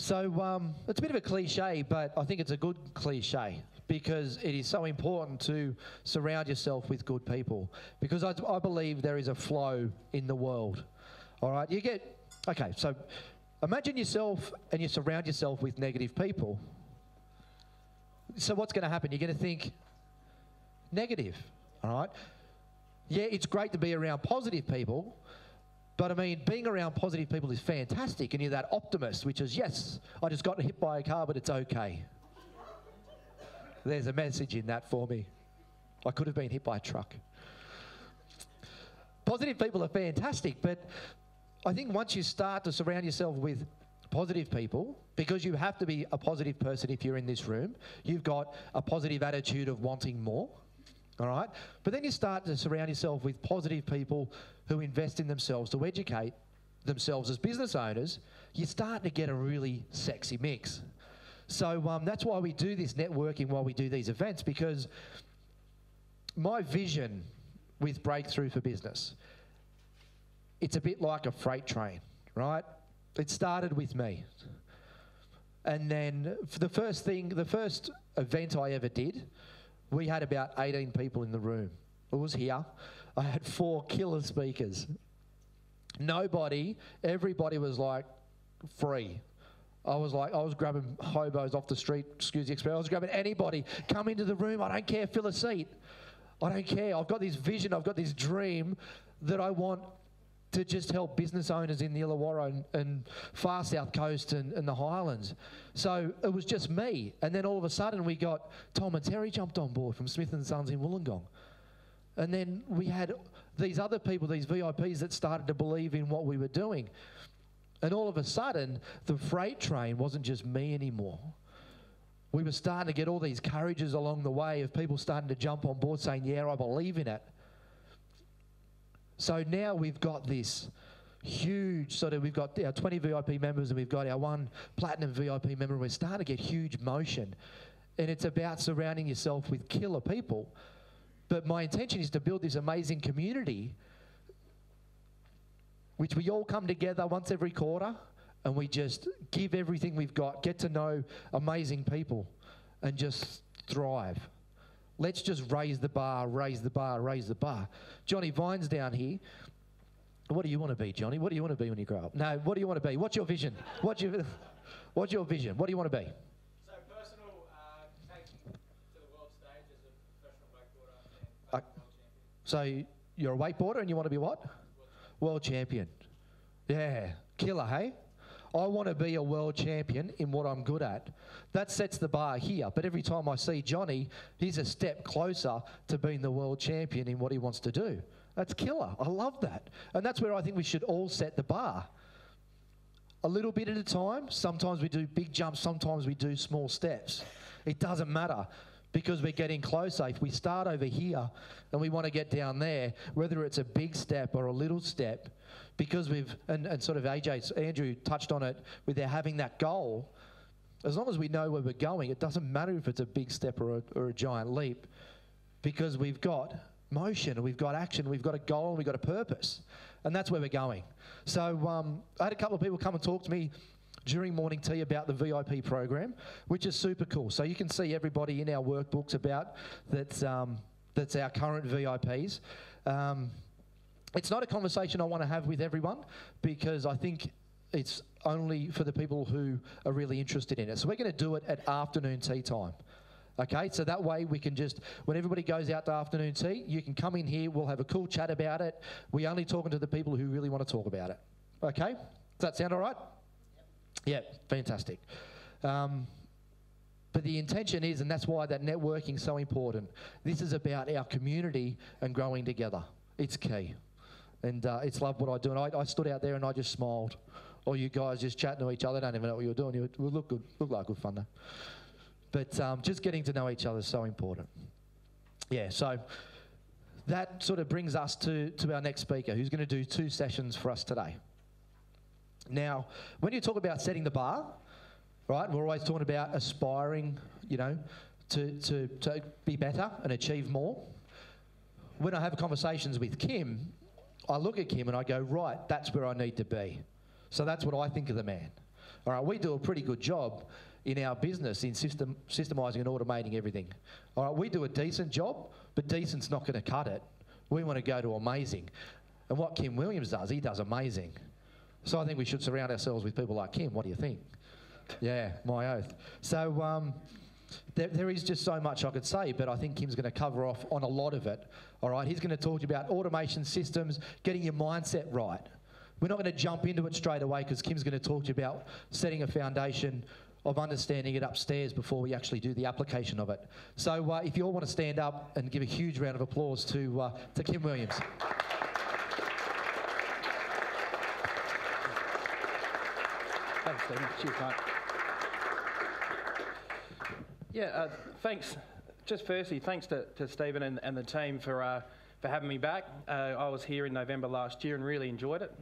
So it's a bit of a cliche, but I think it's a good cliche because it is so important to surround yourself with good people, because I believe there is a flow in the world. All right, okay, so imagine yourself and you surround yourself with negative people. So what's going to happen? You're going to think negative, all right? Yeah, it's great to be around positive people, but I mean, being around positive people is fantastic, and you're that optimist, which is, yes, I just got hit by a car, but it's okay. There's a message in that for me. I could have been hit by a truck. Positive people are fantastic, but I think once you start to surround yourself with positive people, because you have to be a positive person if you're in this room, you've got a positive attitude of wanting more. All right? But then you start to surround yourself with positive people who invest in themselves to educate themselves as business owners. You start to get a really sexy mix. So that's why we do this networking, while we do these events, because my vision with Breakthrough for Business, it's a bit like a freight train, right? It started with me. And then for the first event I ever did, we had about 18 people in the room. It was here. I had 4 killer speakers. Everybody was like free. I was grabbing hobos off the street, excuse the expression. I was grabbing anybody. Come into the room, I don't care, fill a seat. I don't care. I've got this vision, I've got this dream that I want to just help business owners in the Illawarra and far south coast and the Highlands. So it was just me. And then all of a sudden we got Tom and Terry jumped on board from Smith & Sons in Wollongong. And then we had these other people, these VIPs that started to believe in what we were doing. And all of a sudden, the freight train wasn't just me anymore. We were starting to get all these courages along the way of people starting to jump on board saying, yeah, I believe in it. So now we've got this huge we've got our 20 VIP members and we've got our 1 platinum VIP member. We're starting to get huge motion. And it's about surrounding yourself with killer people. But my intention is to build this amazing community which we all come together once every quarter and we just give everything we've got, get to know amazing people and just thrive. Let's just raise the bar, raise the bar, raise the bar. Johnny Vine's down here. What do you want to be, Johnny? What do you want to be when you grow up? No, what do you want to be? What's your vision? What's your vision? What do you want to be? So personal, taking to the world stage as a professional wakeboarder and world champion. So you're a wakeboarder and you want to be what? World champion. Yeah, killer, hey? I want to be a world champion in what I'm good at. That sets the bar here. But every time I see Johnny, he's a step closer to being the world champion in what he wants to do. That's killer. I love that. And that's where I think we should all set the bar. A little bit at a time. Sometimes we do big jumps. Sometimes we do small steps. It doesn't matter because we're getting closer. If we start over here and we want to get down there, whether it's a big step or a little step, because and sort of Andrew touched on it with having that goal, as long as we know where we're going, it doesn't matter if it's a big step or a giant leap, because we've got motion and we've got action, we've got a goal and we've got a purpose, and that's where we're going. So I had a couple of people come and talk to me during morning tea about the VIP program, which is super cool. So you can see everybody in our workbooks about that's our current VIPs. It's not a conversation I want to have with everyone because I think it's only for the people who are really interested in it. So we're going to do it at afternoon tea time. Okay, so that way we can just, when everybody goes out to afternoon tea, you can come in here, we'll have a cool chat about it. We're only talking to the people who really want to talk about it. Okay, does that sound all right? Yep. Yeah, fantastic. But the intention is, and that's why that networking is so important, this is about our community and growing together. It's key. And it's love what I do. And I stood out there and I just smiled. Or you guys just chatting to each other, don't even know what you're doing. You look good, look like good fun though. But just getting to know each other is so important. Yeah, so that sort of brings us to our next speaker, who's going to do 2 sessions for us today. Now, when you talk about setting the bar, right, we're always talking about aspiring, you know, to be better and achieve more. When I have conversations with Kym, I look at Kym and I go, right, that's where I need to be. So that's what I think of the man. All right, we do a pretty good job in our business in systemising and automating everything. All right, we do a decent job, but decent's not going to cut it. We want to go to amazing. And what Kym Williams does, he does amazing. So I think we should surround ourselves with people like Kym. What do you think? Yeah, my oath. So there is just so much I could say, but I think Kym's going to cover off on a lot of it. All right, he's going to talk to you about automation systems, getting your mindset right. We're not going to jump into it straight away because Kym's going to talk to you about setting a foundation of understanding it upstairs before we actually do the application of it. So if you all want to stand up and give a huge round of applause to Kym Williams. Thanks, Stephen. Cheers, mate. Yeah, thanks. Just firstly, thanks to Stephen and the team for having me back. I was here in November last year and really enjoyed it,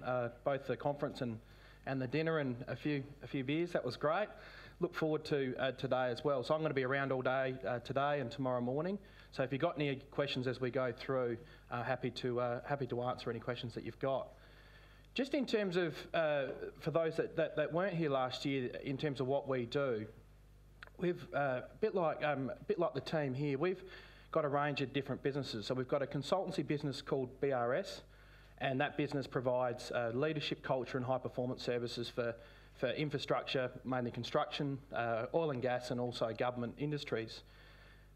both the conference and the dinner and a few beers. That was great. Look forward to today as well. So I'm going to be around all day today and tomorrow morning. So if you've got any questions as we go through, happy to answer any questions that you've got. Just in terms of, for those that weren't here last year, in terms of what we do, we've, a bit like the team here, we've got a range of different businesses. So we've got a consultancy business called BRS, and that business provides leadership, culture and high performance services for infrastructure, mainly construction, oil and gas and also government industries.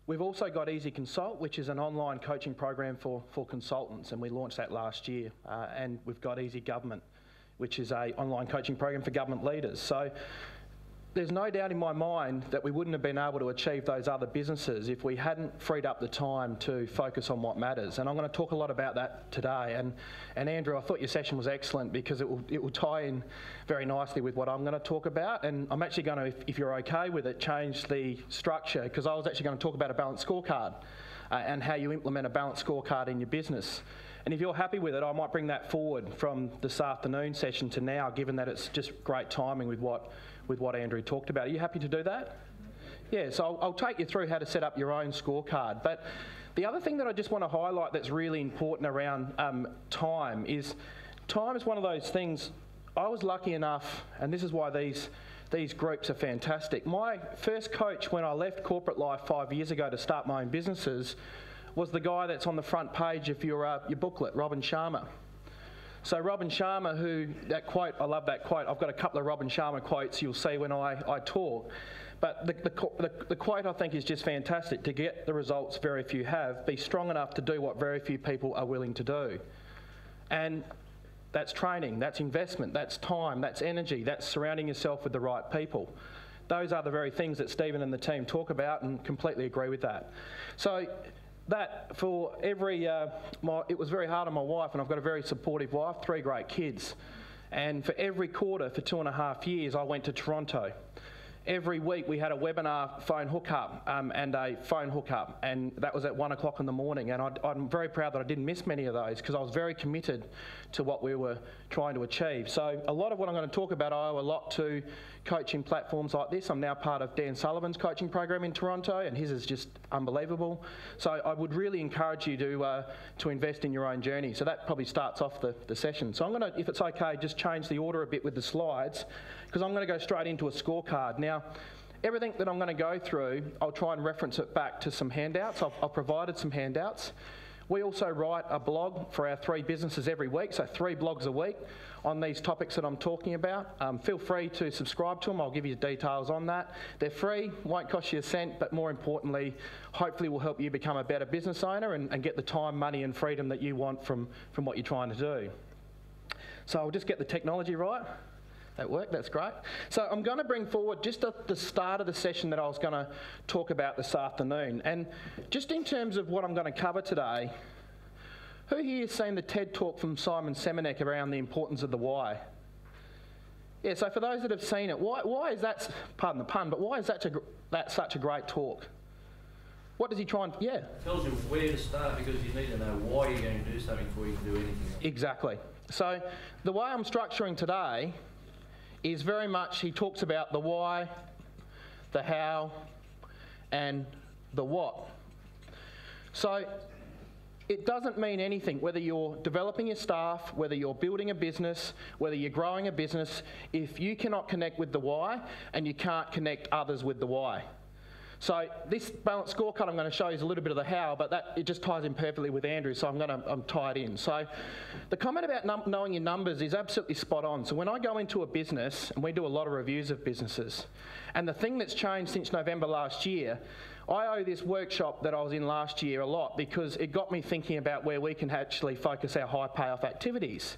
We've also got Easy Consult, which is an online coaching program for consultants, and we launched that last year. And we've got Easy Government, which is an online coaching program for government leaders. So there's no doubt in my mind that we wouldn't have been able to achieve those other businesses if we hadn't freed up the time to focus on what matters. And I'm going to talk a lot about that today. And Andrew, I thought your session was excellent because it will tie in very nicely with what I'm going to talk about. And I'm actually going to, if you're okay with it, change the structure, because I was actually going to talk about a balanced scorecard and how you implement a balanced scorecard in your business. And if you're happy with it, I might bring that forward from this afternoon session to now, given that it's just great timing with what Andrew talked about. Are you happy to do that? Yeah, so I'll take you through how to set up your own scorecard. But the other thing that I just want to highlight that's really important around time is one of those things. I was lucky enough, and this is why these groups are fantastic. My first coach when I left corporate life 5 years ago to start my own businesses was the guy that's on the front page of your booklet, Robin Sharma. So Robin Sharma, that quote, I love that quote. I've got a couple of Robin Sharma quotes you'll see when I talk. But the quote I think is just fantastic. To get the results very few have, be strong enough to do what very few people are willing to do. And that's training, that's investment, that's time, that's energy, that's surrounding yourself with the right people. Those are the very things that Stephen and the team talk about, and completely agree with that. So that for every, it was very hard on my wife, and I've got a very supportive wife, 3 great kids. And for every quarter, for 2.5 years, I went to Toronto. Every week we had a webinar phone hookup and a phone hookup, and that was at 1 o'clock in the morning. And I'm very proud that I didn't miss many of those because I was very committed to what we were trying to achieve. So a lot of what I'm going to talk about, I owe a lot to coaching platforms like this. I'm now part of Dan Sullivan's coaching program in Toronto, and his is just unbelievable. So I would really encourage you to invest in your own journey. So that probably starts off the session. So I'm going to, if it's okay, just change the order a bit with the slides, because I'm going to go straight into a scorecard. Now, everything that I'm going to go through, I'll try and reference it back to some handouts. I've provided some handouts. We also write a blog for our 3 businesses every week, so 3 blogs a week on these topics that I'm talking about. Feel free to subscribe to them. I'll give you details on that. They're free, won't cost you a cent, but more importantly, hopefully will help you become a better business owner and get the time, money and freedom that you want from what you're trying to do. So I'll just get the technology right. That worked, that's great. So I'm going to bring forward just at the start of the session that I was going to talk about this afternoon. And just in terms of what I'm going to cover today, who here has seen the TED talk from Simon Sinek around the importance of the why? Yeah, so for those that have seen it, why is that, pardon the pun, but why is that such a great talk? What does he try and, yeah? It tells you where to start, because you need to know why you're going to do something before you can do anything else. Exactly. So the way I'm structuring today is very much, he talks about the why, the how, and the what. So it doesn't mean anything whether you're developing your staff, whether you're building a business, whether you're growing a business, if you cannot connect with the why and you can't connect others with the why. So this balanced scorecard I'm going to show you is a little bit of the how, but it just ties in perfectly with Andrew, so I'm tied in. So the comment about knowing your numbers is absolutely spot on. So when I go into a business, and we do a lot of reviews of businesses, and the thing that's changed since November last year, I owe this workshop that I was in last year a lot because it got me thinking about where we can actually focus our high payoff activities.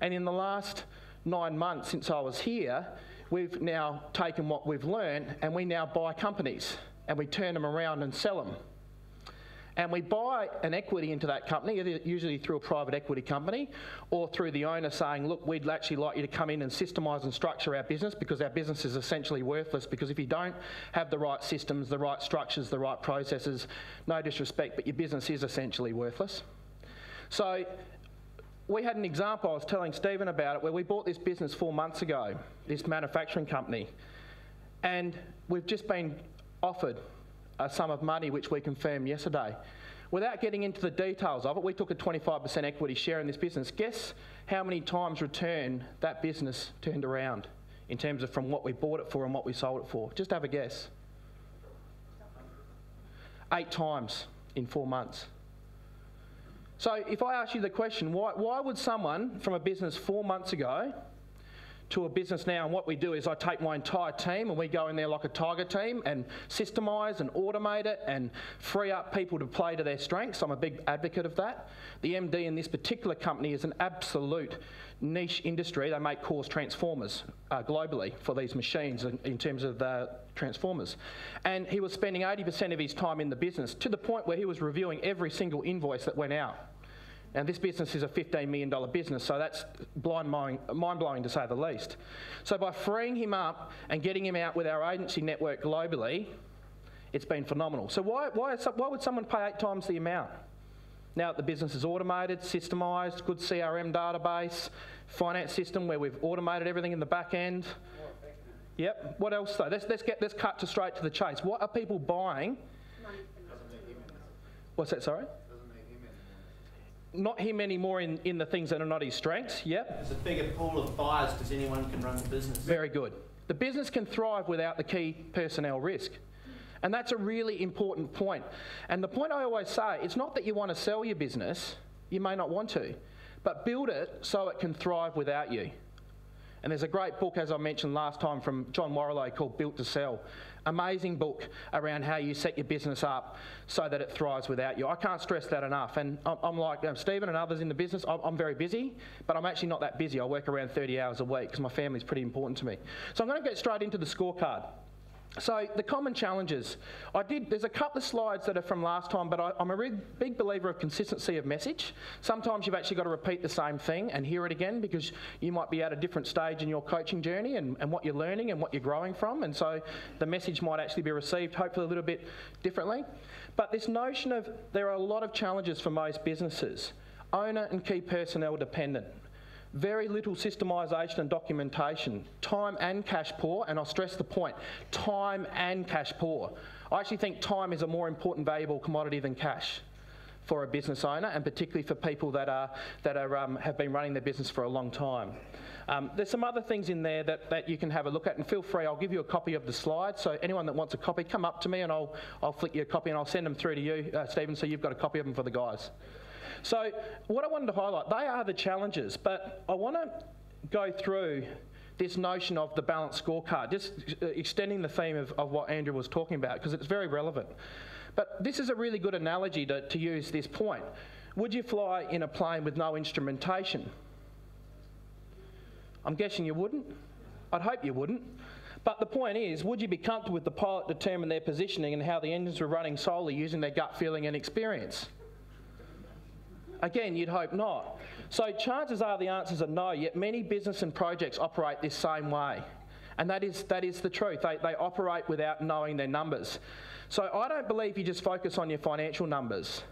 And in the last 9 months since I was here, we've now taken what we've learned and we now buy companies and we turn them around and sell them. And we buy an equity into that company, usually through a private equity company or through the owner saying, look, we'd actually like you to come in and systemise and structure our business because our business is essentially worthless because if you don't have the right systems, the right structures, the right processes, no disrespect, but your business is essentially worthless. So we had an example, I was telling Stephen about it, where we bought this business 4 months ago, this manufacturing company, and we've just been offered a sum of money which we confirmed yesterday. Without getting into the details of it, we took a 25% equity share in this business. Guess how many times return that business turned around in terms of from what we bought it for and what we sold it for? Just have a guess. 8 times in 4 months. So if I ask you the question, why would someone from a business 4 months ago to a business now, and what we do is I take my entire team and we go in there like a tiger team and systemise and automate it and free up people to play to their strengths. I'm a big advocate of that. The MD in this particular company is an absolute niche industry. They make coarse transformers globally for these machines in terms of the transformers. And he was spending 80% of his time in the business to the point where he was reviewing every single invoice that went out. Now, this business is a $15 million business, so that's mind-blowing to say the least. So by freeing him up and getting him out with our agency network globally, it's been phenomenal. So why would someone pay 8 times the amount? Now that the business is automated, systemised, good CRM database, finance system where we've automated everything in the back end. Yep. What else though? Let's cut straight to the chase. What are people buying? What's that, sorry? Not him anymore in the things that are not his strengths, yep. There's a bigger pool of buyers because anyone can run the business. Very good. The business can thrive without the key personnel risk. And that's a really important point. And the point I always say, it's not that you want to sell your business, you may not want to, but build it so it can thrive without you. And there's a great book, as I mentioned last time, from John Warrillow called Built to Sell. Amazing book around how you set your business up so that it thrives without you. I can't stress that enough. And I'm like Stephen and others in the business, I'm very busy, but I'm actually not that busy. I work around 30 hours a week because my family's pretty important to me. So I'm going to get straight into the scorecard. So the common challenges. There's a couple of slides that are from last time, but I'm a big believer of consistency of message. Sometimes you've actually got to repeat the same thing and hear it again because you might be at a different stage in your coaching journey and what you're learning and what you're growing from. And so the message might actually be received hopefully a little bit differently. But this notion of there are a lot of challenges for most businesses. Owner and key personnel dependent. Very little systemisation and documentation, time and cash poor, and I'll stress the point, time and cash poor. I actually think time is a more important valuable commodity than cash for a business owner, and particularly for people that have been running their business for a long time. There's some other things in there that you can have a look at, and feel free, I'll give you a copy of the slides, so anyone that wants a copy, come up to me and I'll flick you a copy and I'll send them through to you, Stephen, so you've got a copy of them for the guys. So what I wanted to highlight, they are the challenges, but I want to go through this notion of the balanced scorecard, just extending the theme of what Andrew was talking about, because it's very relevant. But this is a really good analogy to use this point. Would you fly in a plane with no instrumentation? I'm guessing you wouldn't. I'd hope you wouldn't. But the point is, would you be comfortable with the pilot determine their positioning and how the engines were running solely using their gut feeling and experience? Again, you'd hope not. So chances are the answers are no, yet many business and projects operate this same way. And that is the truth. They operate without knowing their numbers. So I don't believe you just focus on your financial numbers.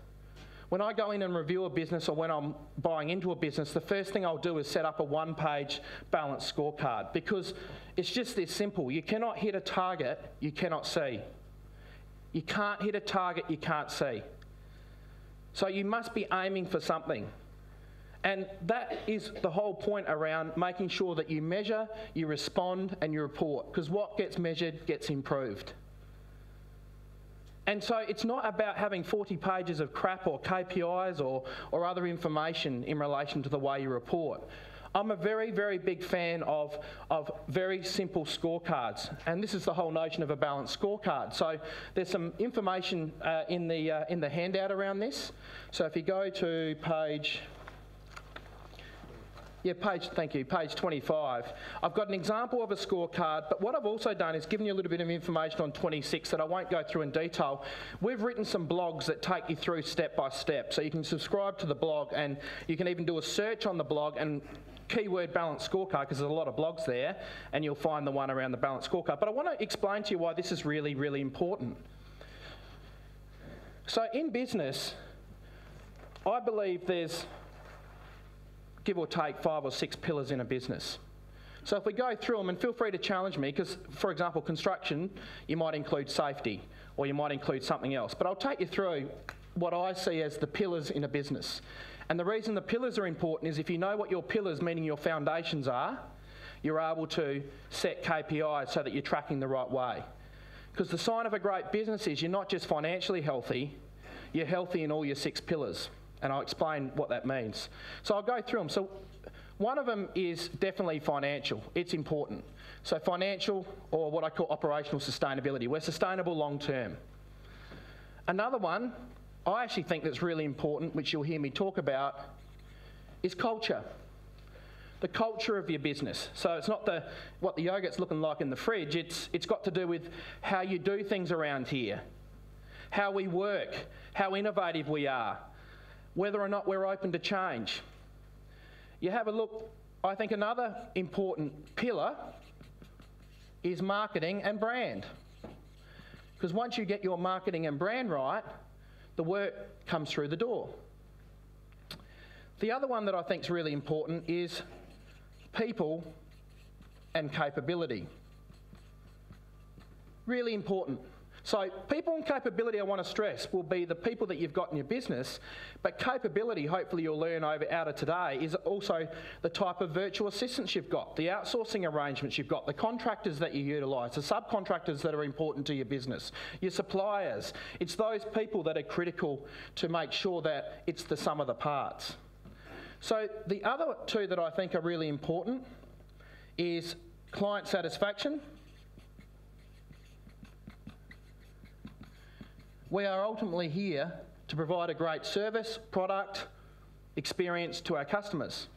When I go in and review a business or when I'm buying into a business, the first thing I'll do is set up a one-page balanced scorecard because it's just this simple. You cannot hit a target you cannot see. You can't hit a target you can't see. So you must be aiming for something. And that is the whole point around making sure that you measure, you respond, and you report, because what gets measured gets improved. And so it's not about having 40 pages of crap or KPIs or other information in relation to the way you report. I'm a very, very big fan of very simple scorecards, and this is the whole notion of a balanced scorecard. So there's some information in the handout around this. So if you go to page 25. I've got an example of a scorecard, but what I've also done is given you a little bit of information on 26 that I won't go through in detail. We've written some blogs that take you through step by step, so you can subscribe to the blog and you can even do a search on the blog and keyword balanced scorecard, because there's a lot of blogs there, and you'll find the one around the balanced scorecard. But I want to explain to you why this is really, really important. So in business, I believe there's give or take 5 or 6 pillars in a business. So if we go through them, and feel free to challenge me, because for example, construction, you might include safety, or you might include something else. But I'll take you through what I see as the pillars in a business. And the reason the pillars are important is if you know what your pillars, meaning your foundations are, you're able to set KPIs so that you're tracking the right way. Because the sign of a great business is you're not just financially healthy, you're healthy in all your 6 pillars. And I'll explain what that means. So I'll go through them. So one of them is definitely financial. It's important. So financial, or what I call operational sustainability. We're sustainable long term. Another one I actually think that's really important, which you'll hear me talk about, is culture. The culture of your business. So it's not what the yogurt's looking like in the fridge. It's got to do with how you do things around here, how we work, how innovative we are, whether or not we're open to change. You have a look, I think another important pillar is marketing and brand. Because once you get your marketing and brand right, the work comes through the door. The other one that I think is really important is people and capability. Really important. So people and capability, I want to stress, will be the people that you've got in your business, but capability, hopefully you'll learn out of today, is also the type of virtual assistants you've got, the outsourcing arrangements you've got, the contractors that you utilise, the subcontractors that are important to your business, your suppliers. It's those people that are critical to make sure that it's the sum of the parts. So the other 2 that I think are really important is client satisfaction. We are ultimately here to provide a great service, product, experience to our customers.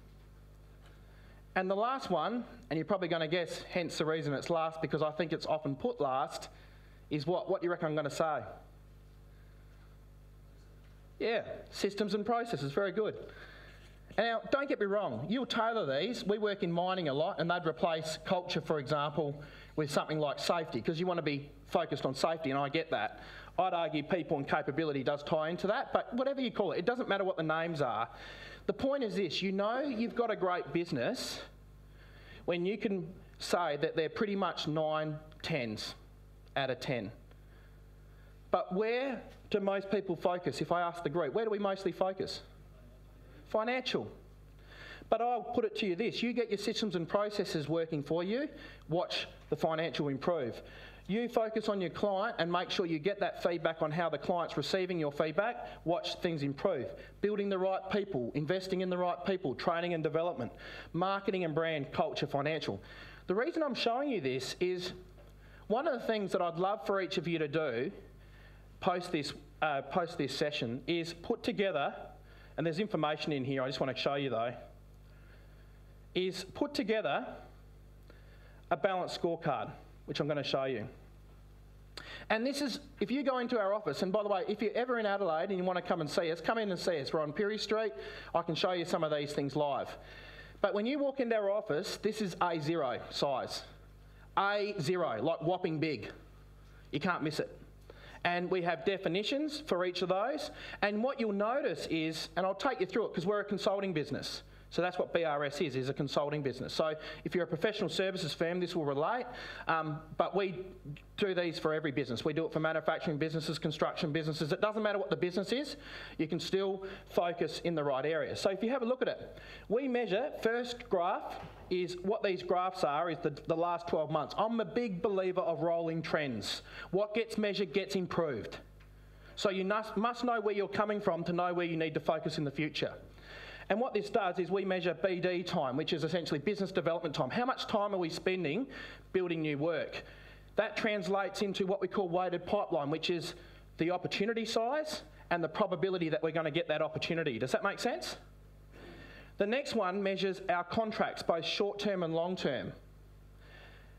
And the last one, and you're probably going to guess, hence the reason it's last, because I think it's often put last, is what? What do you reckon I'm going to say? Yeah, systems and processes, very good. Now, don't get me wrong, you'll tailor these. We work in mining a lot, and they'd replace culture, for example, with something like safety, because you want to be focused on safety, and I get that. I'd argue people and capability does tie into that, but whatever you call it, it doesn't matter what the names are. The point is this, you know you've got a great business when you can say that they're pretty much 9 10s out of 10. But where do most people focus? If I ask the group, where do we mostly focus? Financial. But I'll put it to you this, you get your systems and processes working for you, watch the financial improve. You focus on your client and make sure you get that feedback on how the client's receiving your feedback, watch things improve. Building the right people, investing in the right people, training and development, marketing and brand, culture, financial. The reason I'm showing you this is one of the things that I'd love for each of you to do post this session is put together, and there's information in here I just want to show you though, is put together a balanced scorecard, which I'm going to show you. And this is, if you go into our office, and by the way, if you're ever in Adelaide and you want to come and see us, come in and see us. We're on Pirie Street. I can show you some of these things live. But when you walk into our office, this is A0 size. A0, like whopping big. You can't miss it. And we have definitions for each of those. And what you'll notice is, and I'll take you through it because we're a consulting business. So that's what BRS is a consulting business. So if you're a professional services firm, this will relate, but we do these for every business. We do it for manufacturing businesses, construction businesses. It doesn't matter what the business is, you can still focus in the right area. So if you have a look at it, we measure, first graph is what these graphs are, is the last 12 months. I'm a big believer of rolling trends. What gets measured gets improved. So you must know where you're coming from to know where you need to focus in the future. And what this does is we measure BD time, which is essentially business development time. How much time are we spending building new work? That translates into what we call weighted pipeline, which is the opportunity size and the probability that we're going to get that opportunity. Does that make sense? The next one measures our contracts, both short-term and long-term.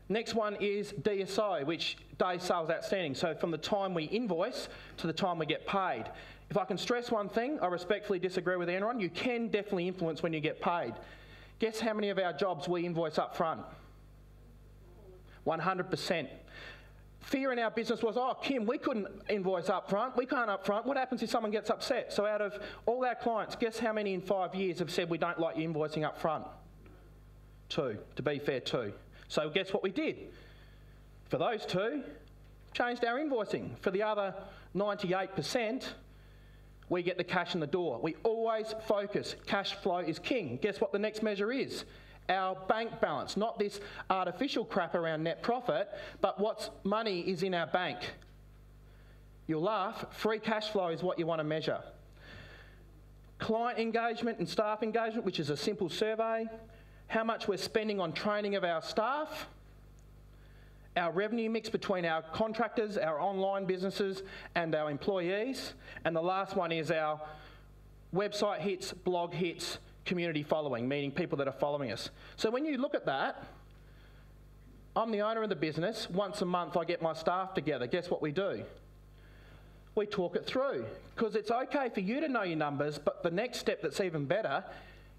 Next one is DSO, which days sales outstanding. So from the time we invoice to the time we get paid. If I can stress one thing, I respectfully disagree with Enron, you can definitely influence when you get paid. Guess how many of our jobs we invoice up front? 100%. Fear in our business was, oh, Kym, we couldn't invoice up front. We can't up front. What happens if someone gets upset? So out of all our clients, guess how many in 5 years have said we don't like you invoicing up front? 2, to be fair, 2. So guess what we did? For those 2, changed our invoicing. For the other 98%, we get the cash in the door. We always focus. Cash flow is king. Guess what the next measure is? Our bank balance. Not this artificial crap around net profit, but what's money is in our bank. You'll laugh. Free cash flow is what you want to measure. Client engagement and staff engagement, which is a simple survey. How much we're spending on training of our staff. Our revenue mix between our contractors, our online businesses and our employees. And the last one is our website hits, blog hits, community following, meaning people that are following us. So when you look at that, I'm the owner of the business. Once a month I get my staff together. Guess what we do? We talk it through. Because it's okay for you to know your numbers, but the next step that's even better,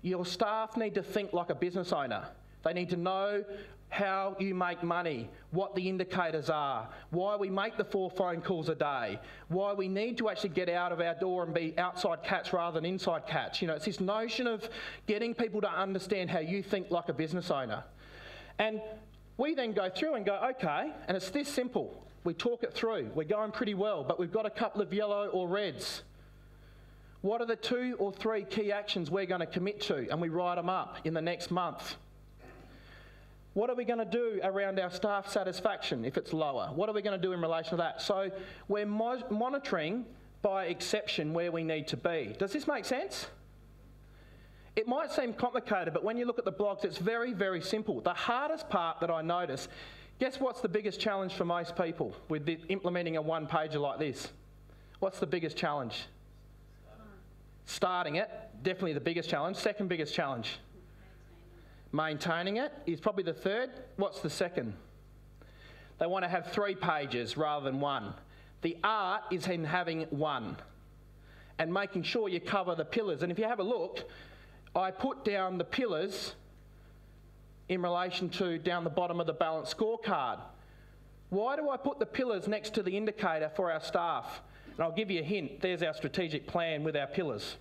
your staff need to think like a business owner. They need to know how you make money, what the indicators are, why we make the 4 phone calls a day, why we need to actually get out of our door and be outside cats rather than inside cats. You know, it's this notion of getting people to understand how you think like a business owner. And we then go through and go, okay, and it's this simple. We talk it through. We're going pretty well, but we've got a couple of yellow or reds. What are the 2 or 3 key actions we're going to commit to? And we write them up in the next month. What are we going to do around our staff satisfaction if it's lower? What are we going to do in relation to that? So we're monitoring by exception where we need to be. Does this make sense? It might seem complicated, but when you look at the blogs, it's very, very simple. The hardest part that I notice, guess what's the biggest challenge for most people with implementing a one-pager like this? What's the biggest challenge? Starting it, definitely the biggest challenge. Second biggest challenge? Maintaining it is probably the third. What's the second? They want to have 3 pages rather than 1. The art is in having 1 and making sure you cover the pillars. And if you have a look, I put down the pillars in relation to down the bottom of the balance scorecard. Why do I put the pillars next to the indicator for our staff? And I'll give you a hint. There's our strategic plan with our pillars.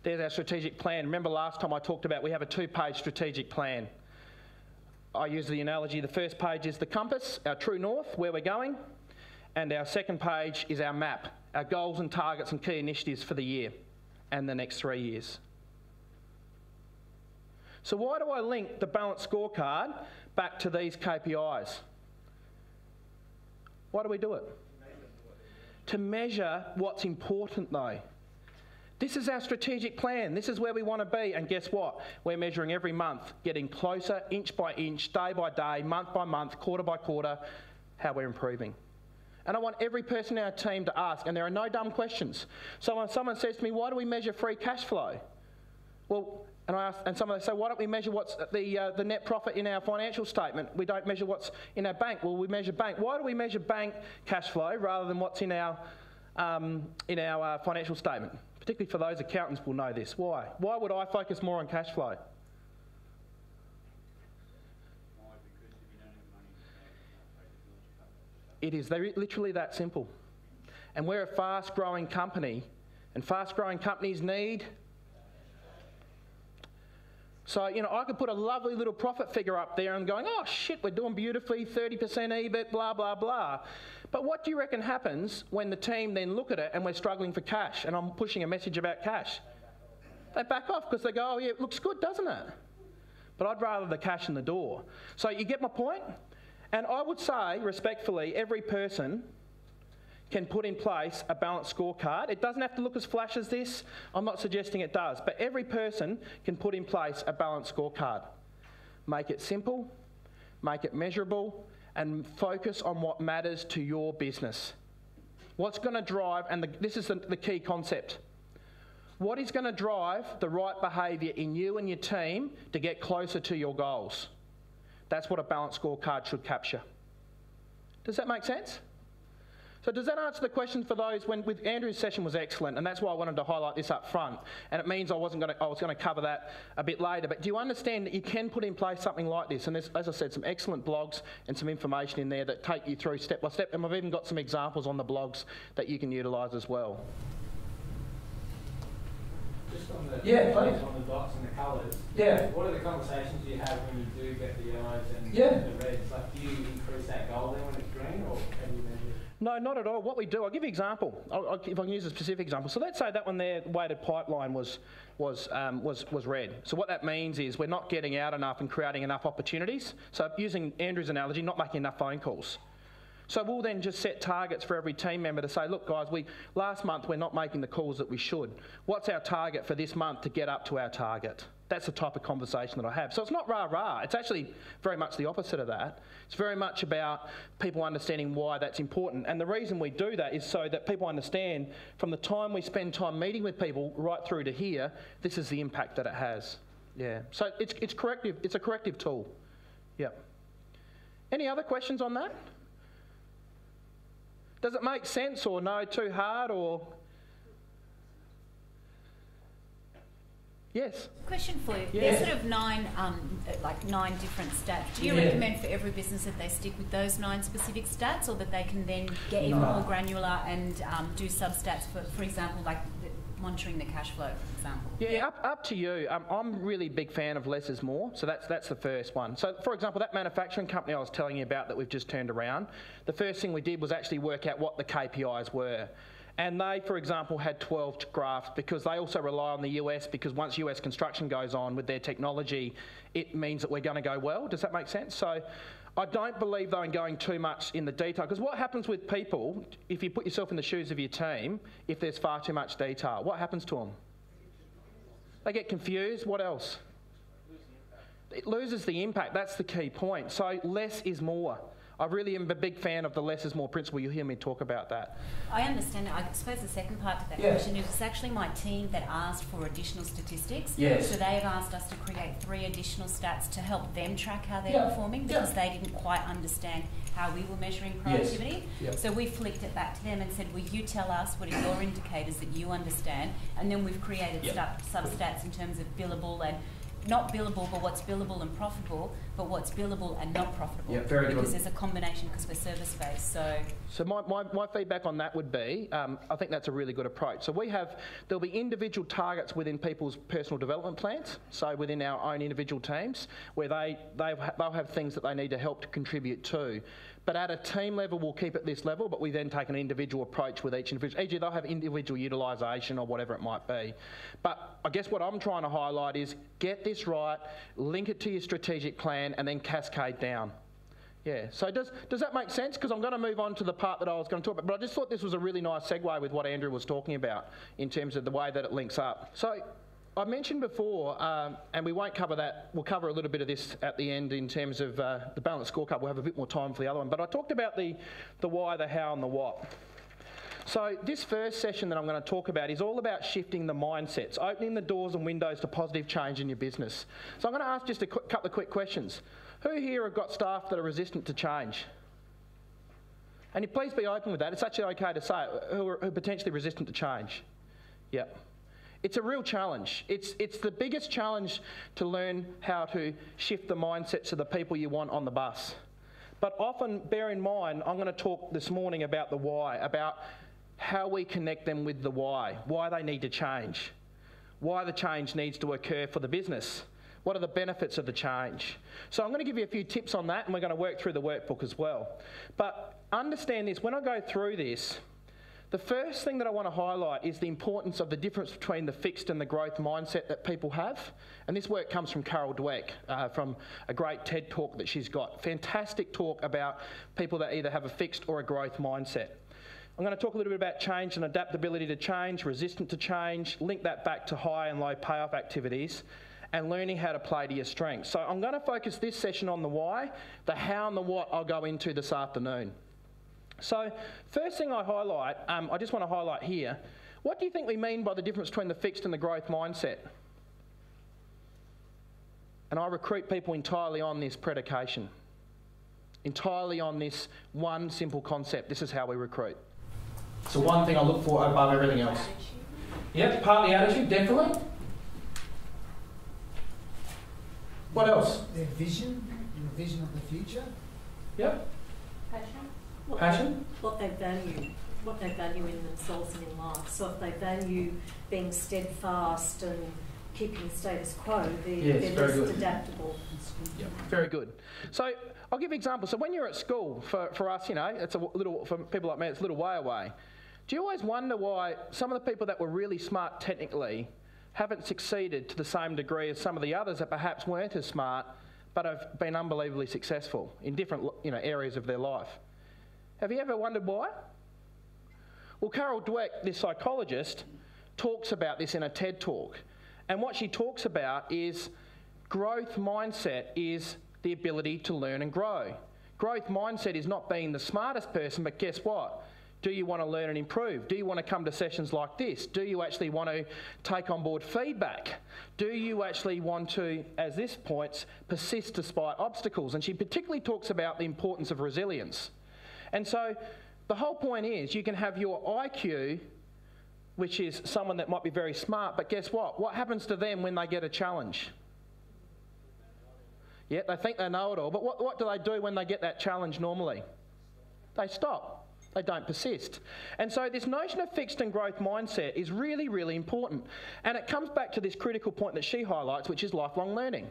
There's our strategic plan. Remember last time I talked about we have a 2-page strategic plan. I use the analogy, the first page is the compass, our true north, where we're going, and our second page is our map, our goals and targets and key initiatives for the year and the next 3 years. So why do I link the balance scorecard back to these KPIs? Why do we do it? To measure what's important though. This is our strategic plan. This is where we want to be. And guess what? We're measuring every month, getting closer, inch by inch, day by day, month by month, quarter by quarter, how we're improving. And I want every person in our team to ask, and there are no dumb questions. So when someone says to me, why do we measure free cash flow? Well, and I ask, and someone say, why don't we measure what's the net profit in our financial statement? We don't measure what's in our bank. Well, we measure bank. Why do we measure bank cash flow rather than what's in our financial statement? Particularly for those accountants will know this. Why? Why would I focus more on cash flow? It is literally that simple. And we're a fast-growing company, And fast-growing companies need... So, I could put a lovely little profit figure up there and going, oh shit, we're doing beautifully, 30% EBIT, blah, blah, blah. But what do you reckon happens when the team then look at it and we're struggling for cash and I'm pushing a message about cash? They back off because they go, oh yeah, it looks good, doesn't it? But I'd rather the cash in the door. So you get my point? And I would say, respectfully, every person can put in place a balanced scorecard. It doesn't have to look as flash as this. I'm not suggesting it does. But every person can put in place a balanced scorecard. Make it simple, make it measurable, and focus on what matters to your business. What's going to drive, and this is the key concept, what is going to drive the right behaviour in you and your team to get closer to your goals? That's what a balanced scorecard should capture. Does that make sense? So does that answer the question for those with Andrew's session was excellent, and that's why I wanted to highlight this up front. And it means I was going to cover that a bit later. But do you understand that you can put in place something like this? And there's, as I said, some excellent blogs and some information in there that take you through step by step. And we've even got some examples on the blogs that you can utilise as well. Just on the, yeah, please. On the dots and the colours, yeah. What are the conversations you have when you do get the yellows and yeah. the reds? Like, do you increase that goal then when it's green, or can you measure it? No, not at all. What we do, I'll give you an example. If I can use a specific example. So let's say that one there, weighted pipeline was red. So what that means is we're not getting out enough and creating enough opportunities. So using Andrew's analogy, not making enough phone calls. So we'll then just set targets for every team member to say, look guys, last month we're not making the calls that we should. What's our target for this month to get up to our target? That's the type of conversation that I have. So it's not rah-rah. It's actually very much the opposite of that. It's very much about people understanding why that's important. And the reason we do that is so that people understand from the time we spend time meeting with people right through to here, this is the impact that it has. Yeah. So it's corrective. It's a corrective tool. Yeah. Any other questions on that? Does it make sense, or no, too hard, or? Yes. Question for you. Yeah. There's sort of nine different stats. Do you recommend for every business that they stick with those 9 specific stats, or that they can then get even more granular and do sub-stats, for example, like monitoring the cash flow, for example? Yeah, up to you. I'm a really big fan of less is more, so that's the first one. So, for example, that manufacturing company I was telling you about that we've just turned around, the first thing we did was actually work out what the KPIs were. And they, for example, had 12 graphs because they also rely on the US, because once US construction goes on with their technology, it means that we're going to go well. Does that make sense? So I don't believe, though, in going too much in the detail, because what happens with people, if you put yourself in the shoes of your team, if there's far too much detail, what happens to them? They get confused. What else? It loses the impact. That's the key point. So less is more. I really am a big fan of the less is more principle. You'll hear me talk about that. I understand it. I suppose the second part to that question is it's actually my team that asked for additional statistics. Yes. So they've asked us to create 3 additional stats to help them track how they're performing, because they didn't quite understand how we were measuring productivity. Yes. So we flicked it back to them and said, well, you tell us what are your indicators that you understand, and then we've created sub-stats in terms of billable and not billable, but what's billable and profitable, but what's billable and not profitable. Yeah, very good. Because there's a combination, because we're service-based. So my feedback on that would be, I think that's a really good approach. So there'll be individual targets within people's personal development plans, so within our own individual teams, where they'll have things that they need to help to contribute to. But at a team level, we'll keep it this level, but we then take an individual approach with each individual. E.g., they'll have individual utilisation or whatever it might be. But I guess what I'm trying to highlight is get this right, link it to your strategic plan, and then cascade down. Yeah, so does that make sense? Because I'm going to move on to the part that I was going to talk about, but I just thought this was a really nice segue with what Andrew was talking about in terms of the way that it links up. So I mentioned before, and we won't cover that, we'll cover a little bit of this at the end in terms of the balanced scorecard. We'll have a bit more time for the other one, but I talked about the why, the how and the what. So this first session that I'm going to talk about is all about shifting the mindsets, opening the doors and windows to positive change in your business. So I'm going to ask just a couple of quick questions. Who here have got staff that are resistant to change? And you please be open with that. It's actually okay to say it, who are potentially resistant to change. Yeah. It's a real challenge. It's the biggest challenge to learn how to shift the mindsets of the people you want on the bus. But often, bear in mind, I'm going to talk this morning about the why, about how we connect them with the why they need to change, why the change needs to occur for the business. What are the benefits of the change? So I'm going to give you a few tips on that, and we're going to work through the workbook as well. But understand this, when I go through this, the first thing that I want to highlight is the importance of the difference between the fixed and the growth mindset that people have. And this work comes from Carol Dweck, from a great TED talk that she's got. Fantastic talk about people that either have a fixed or a growth mindset. I'm going to talk a little bit about change and adaptability to change, resistant to change, link that back to high and low payoff activities, and learning how to play to your strengths. So I'm going to focus this session on the why. The how and the what I'll go into this afternoon. So first thing I highlight, I just want to highlight here, what do you think we mean by the difference between the fixed and the growth mindset? And I recruit people entirely on this predication, entirely on this one simple concept. This is how we recruit. So one thing I look for above everything else. Yep, partly attitude, definitely. What else? Their vision, the vision of the future. Yep. Passion? What they value in themselves and in life. So if they value being steadfast and keeping the status quo, they're less adaptable. Yep. Very good. So I'll give examples. So when you're at school, for us, you know, it's a little, for people like me, it's a little way away. Do you always wonder why some of the people that were really smart technically haven't succeeded to the same degree as some of the others that perhaps weren't as smart but have been unbelievably successful in different, you know, areas of their life? Have you ever wondered why? Well, Carol Dweck, this psychologist, talks about this in a TED talk. And what she talks about is growth mindset is the ability to learn and grow. Growth mindset is not being the smartest person, but guess what? Do you want to learn and improve? Do you want to come to sessions like this? Do you actually want to take on board feedback? Do you actually want to, as this points, persist despite obstacles? And she particularly talks about the importance of resilience. And so the whole point is you can have your IQ, which is someone that might be very smart, but guess what? What happens to them when they get a challenge? Yeah, they think they know it all, but what do they do when they get that challenge normally? They stop. They don't persist. And so this notion of fixed and growth mindset is really, really important. And it comes back to this critical point that she highlights, which is lifelong learning.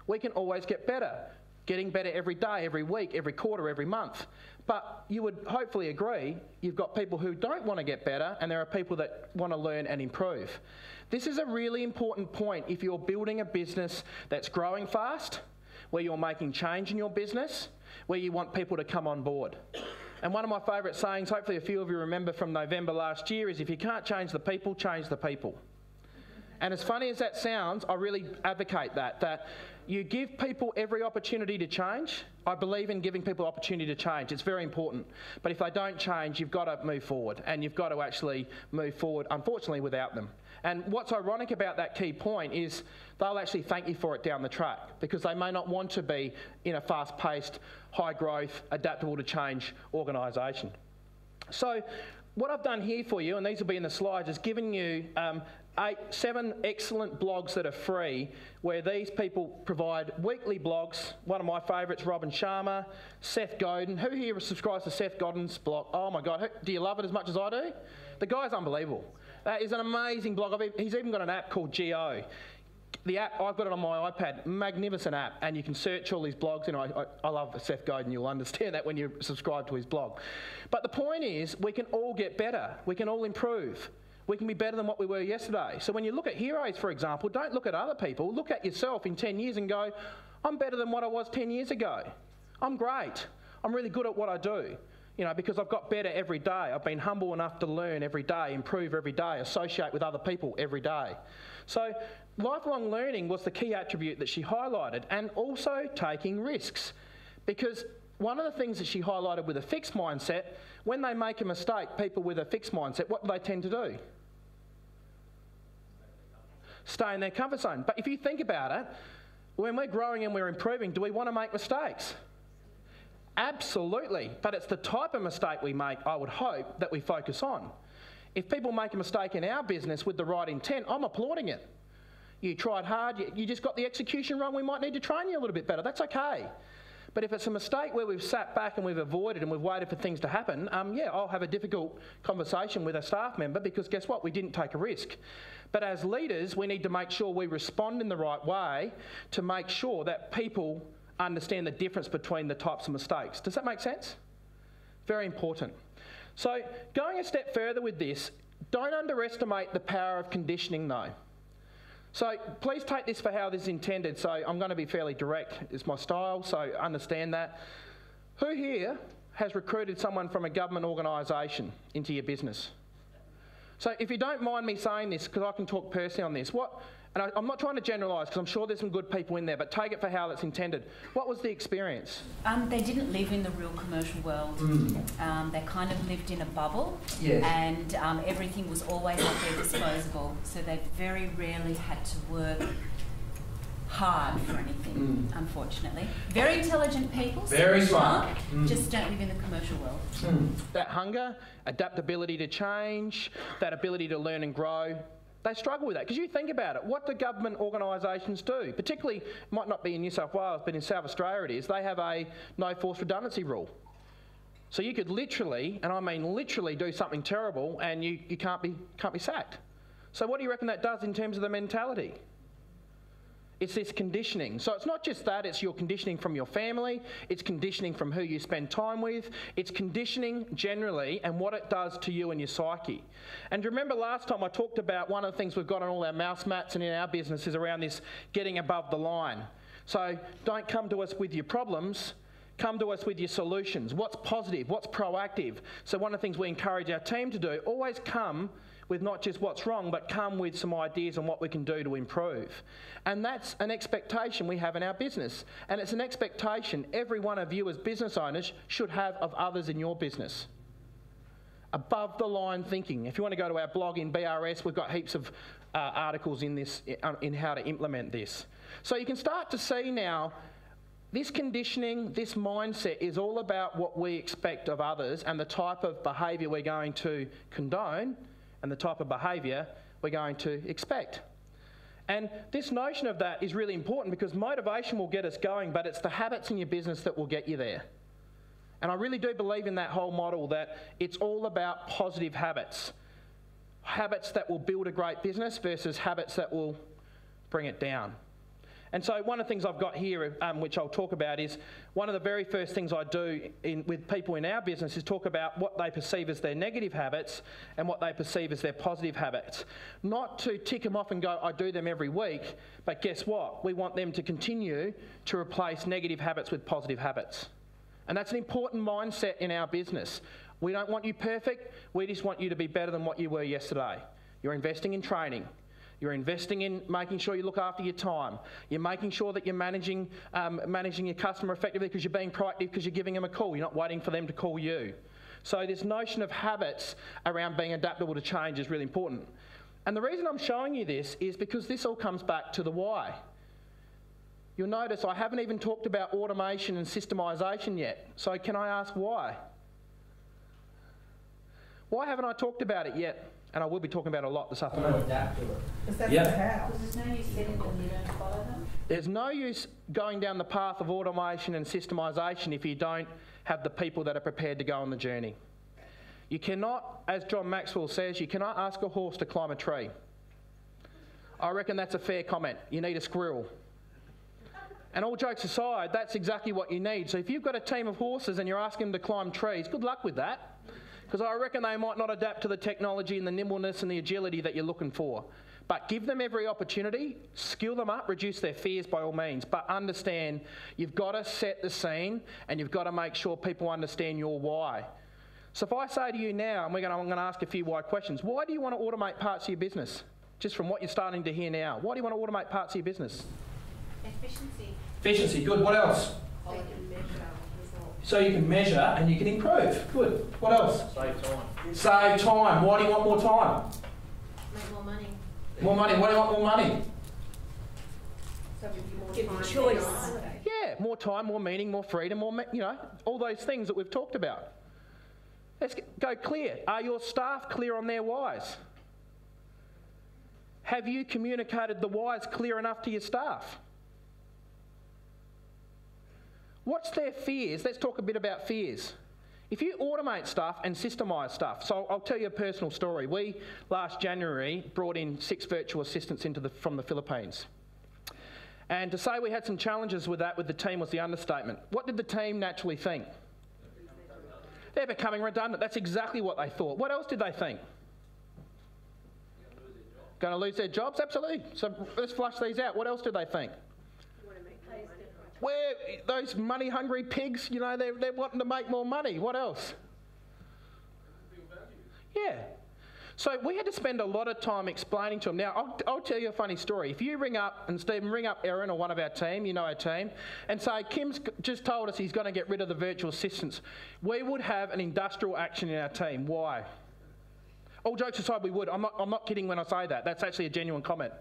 We can always get better. Getting better every day, every week, every quarter, every month. But you would hopefully agree you've got people who don't want to get better and there are people that want to learn and improve. This is a really important point if you're building a business that's growing fast, where you're making change in your business, where you want people to come on board. And one of my favourite sayings, hopefully a few of you remember from November last year, is if you can't change the people, change the people. And as funny as that sounds, I really advocate that you give people every opportunity to change. I believe in giving people opportunity to change. It's very important. But if they don't change, you've got to move forward. And you've got to actually move forward, unfortunately, without them. And what's ironic about that key point is they'll actually thank you for it down the track because they may not want to be in a fast-paced, high-growth, adaptable to change organisation. So what I've done here for you, and these will be in the slides, is given you 7 excellent blogs that are free where these people provide weekly blogs. One of my favourites, Robin Sharma, Seth Godin. Who here subscribes to Seth Godin's blog? Oh my God, do you love it as much as I do? The guy's unbelievable. That is an amazing blog. He's even got an app called Geo. The app, I've got it on my iPad, magnificent app, and you can search all these blogs, and I love Seth Godin, you'll understand that when you subscribe to his blog. But the point is, we can all get better, we can all improve. We can be better than what we were yesterday. So when you look at heroes, for example, don't look at other people, look at yourself in 10 years and go, I'm better than what I was 10 years ago. I'm great. I'm really good at what I do. You know, because I've got better every day. I've been humble enough to learn every day, improve every day, associate with other people every day. So lifelong learning was the key attribute that she highlighted, and also taking risks. Because one of the things that she highlighted with a fixed mindset, when they make a mistake, people with a fixed mindset, what do they tend to do? Stay in their comfort zone. But if you think about it, when we're growing and we're improving, do we want to make mistakes? Absolutely. But it's the type of mistake we make, I would hope, that we focus on. If people make a mistake in our business with the right intent, I'm applauding it. You tried hard, you just got the execution wrong, we might need to train you a little bit better. That's okay. But if it's a mistake where we've sat back and we've avoided and we've waited for things to happen, yeah, I'll have a difficult conversation with a staff member because guess what? We didn't take a risk. But as leaders, we need to make sure we respond in the right way to make sure that people understand the difference between the types of mistakes. Does that make sense? Very important. So going a step further with this, don't underestimate the power of conditioning though. So please take this for how this is intended. So I'm going to be fairly direct. It's my style, so understand that. Who here has recruited someone from a government organisation into your business? So if you don't mind me saying this, because I can talk personally on this, and I'm not trying to generalise because I'm sure there's some good people in there, but take it for how it's intended. What was the experience? They didn't live in the real commercial world. They kind of lived in a bubble, yes. And everything was always at their disposal. So they very rarely had to work hard for anything, unfortunately. Very intelligent people, very smart, just don't live in the commercial world. That hunger, adaptability to change, that ability to learn and grow, they struggle with that. Because you think about it, what do government organisations do? Particularly, it might not be in New South Wales, but in South Australia it is, they have a no forced redundancy rule. So you could literally, and I mean literally, do something terrible and you can't be sacked. So what do you reckon that does in terms of the mentality? It's this conditioning. So it's not just that, it's your conditioning from your family, it's conditioning from who you spend time with, it's conditioning generally and what it does to you and your psyche. And remember last time I talked about one of the things we've got on all our mouse mats and in our business is around this getting above the line. So don't come to us with your problems, come to us with your solutions. What's positive, what's proactive? So one of the things we encourage our team to do, always come with not just what's wrong, but come with some ideas on what we can do to improve. And that's an expectation we have in our business. And it's an expectation every one of you as business owners should have of others in your business. Above the line thinking. If you want to go to our blog in BRS, we've got heaps of articles in this, in how to implement this. So you can start to see now, this conditioning, this mindset is all about what we expect of others and the type of behaviour we're going to condone and the type of behaviour we're going to expect. And this notion of that is really important because motivation will get us going, but it's the habits in your business that will get you there. And I really do believe in that whole model that it's all about positive habits. Habits that will build a great business versus habits that will bring it down. And so one of the things I've got here, which I'll talk about, is one of the very first things I do with people in our business is talk about what they perceive as their negative habits and what they perceive as their positive habits. Not to tick them off and go, I do them every week, but guess what? We want them to continue to replace negative habits with positive habits. And that's an important mindset in our business. We don't want you perfect, we just want you to be better than what you were yesterday. You're investing in training. You're investing in making sure you look after your time. You're making sure that you're managing your customer effectively because you're being proactive because you're giving them a call. You're not waiting for them to call you. So this notion of habits around being adaptable to change is really important. And the reason I'm showing you this is because this all comes back to the why. You'll notice I haven't even talked about automation and systemisation yet. So can I ask why? Why haven't I talked about it yet? And I will be talking about it a lot this afternoon. Adapt to it. Because that's the how. Because there's no use setting them and you don't follow them. There's no use going down the path of automation and systemisation if you don't have the people that are prepared to go on the journey. You cannot, as John Maxwell says, you cannot ask a horse to climb a tree. I reckon that's a fair comment. You need a squirrel. And all jokes aside, that's exactly what you need. So if you've got a team of horses and you're asking them to climb trees, good luck with that. Because I reckon they might not adapt to the technology and the nimbleness and the agility that you're looking for. But give them every opportunity, skill them up, reduce their fears by all means. But understand, you've got to set the scene and you've got to make sure people understand your why. So if I say to you now, and I'm going to ask a few why questions, why do you want to automate parts of your business? Just from what you're starting to hear now. Why do you want to automate parts of your business? Efficiency. Efficiency, good. What else? So you can measure and you can improve. Good. What else? Save time. Save time. Why do you want more time? Make more money. More money. Why do you want more money? So more Give time you to choice. go. Yeah, more time, more meaning, more freedom, more, all those things that we've talked about. Let's go clear. Are your staff clear on their whys? Have you communicated the whys clear enough to your staff? What's their fears? Let's talk a bit about fears. If you automate stuff and systemise stuff, so I'll tell you a personal story. We, last January, brought in 6 virtual assistants from the Philippines. And to say we had some challenges with that with the team was the understatement. What did the team naturally think? They're becoming redundant. That's exactly what they thought. What else did they think? Going to lose their jobs? Absolutely. So let's flush these out. What else did they think? Where those money-hungry pigs, you know, they're wanting to make more money. What else? Yeah. So we had to spend a lot of time explaining to them. Now, I'll tell you a funny story. If you ring up, and Stephen, ring up Erin or one of our team, you know our team, and say, Kym's just told us he's going to get rid of the virtual assistants, we would have an industrial action in our team. Why? All jokes aside, we would. I'm not kidding when I say that. That's actually a genuine comment.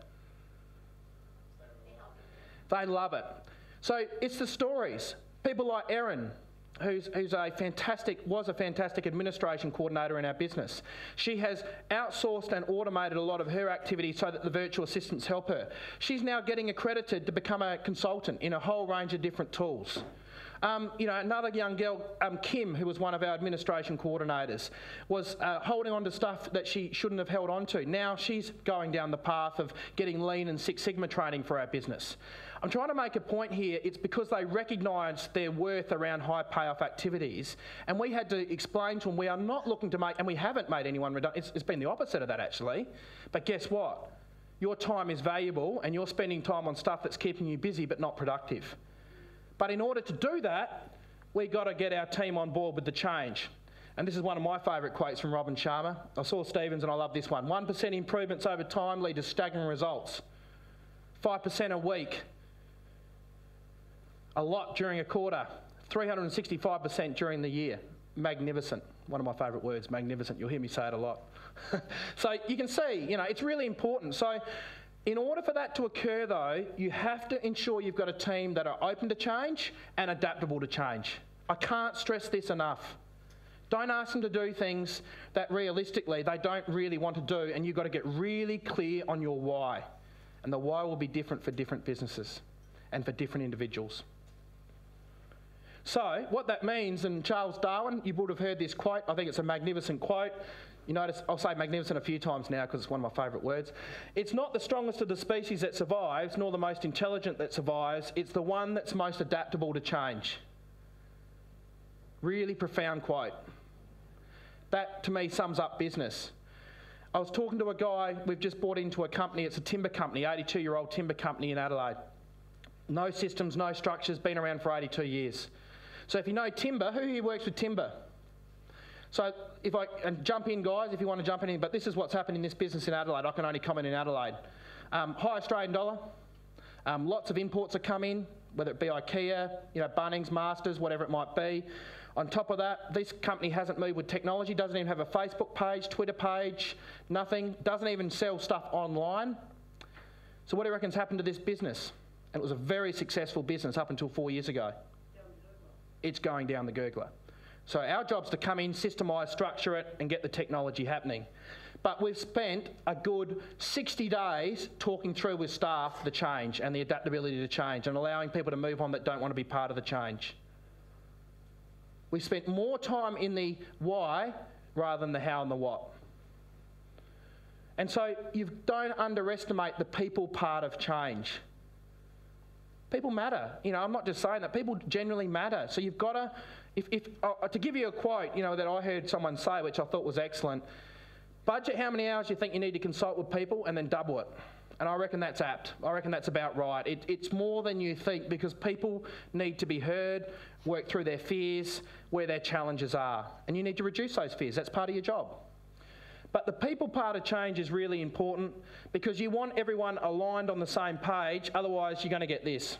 They love it. So it's the stories. People like Erin, who's was a fantastic administration coordinator in our business. She has outsourced and automated a lot of her activities so that the virtual assistants help her. She's now getting accredited to become a consultant in a whole range of different tools. You know, another young girl, Kym, who was one of our administration coordinators, was holding on to stuff that she shouldn't have held on to. Now she's going down the path of getting Lean and Six Sigma training for our business. I'm trying to make a point here. It's because they recognise their worth around high payoff activities, and we had to explain to them we are not looking to make, and we haven't made anyone redundant. It's been the opposite of that actually. But guess what? Your time is valuable, and you're spending time on stuff that's keeping you busy but not productive. But in order to do that, we've got to get our team on board with the change. And this is one of my favourite quotes from Robin Sharma. I saw Stephen's and I love this one. 1% improvements over time lead to staggering results. 5% a week. A lot during a quarter. 365% during the year. Magnificent. One of my favourite words, magnificent. You'll hear me say it a lot. So you can see, you know, it's really important. So in order for that to occur, though, you have to ensure you've got a team that are open to change and adaptable to change. I can't stress this enough. Don't ask them to do things that realistically they don't really want to do, and you've got to get really clear on your why. And the why will be different for different businesses and for different individuals. So what that means, and Charles Darwin, you would have heard this quote. I think it's a magnificent quote. You notice I'll say magnificent a few times now because it's one of my favourite words. It's not the strongest of the species that survives, nor the most intelligent that survives. It's the one that's most adaptable to change. Really profound quote. That, to me, sums up business. I was talking to a guy we've just bought into a company. It's a timber company, 82-year-old timber company in Adelaide. No systems, no structures, been around for 82 years. So if you know timber, who here works with timber? So if I and jump in, guys, if you want to jump in, but this is what's happened in this business in Adelaide. I can only comment in Adelaide. High Australian dollar. Lots of imports are coming, whether it be IKEA, you know, Bunnings, Masters, whatever it might be. On top of that, this company hasn't moved with technology, doesn't even have a Facebook page, Twitter page, nothing, doesn't even sell stuff online. So what do you reckon's happened to this business? And it was a very successful business up until 4 years ago. It's going down the gurgler. So our job's to come in, systemise, structure it, and get the technology happening. But we've spent a good 60 days talking through with staff the change and the adaptability to change and allowing people to move on that don't want to be part of the change. We've spent more time in the why rather than the how and the what. And so you don't underestimate the people part of change. People matter. You know, I'm not just saying that. People genuinely matter. So you've got to, to give you a quote, you know, that I heard someone say, which I thought was excellent, budget how many hours you think you need to consult with people and then double it. And I reckon that's apt. I reckon that's about right. It's more than you think because people need to be heard, work through their fears, where their challenges are. And you need to reduce those fears. That's part of your job. But the people part of change is really important because you want everyone aligned on the same page, otherwise you're going to get this.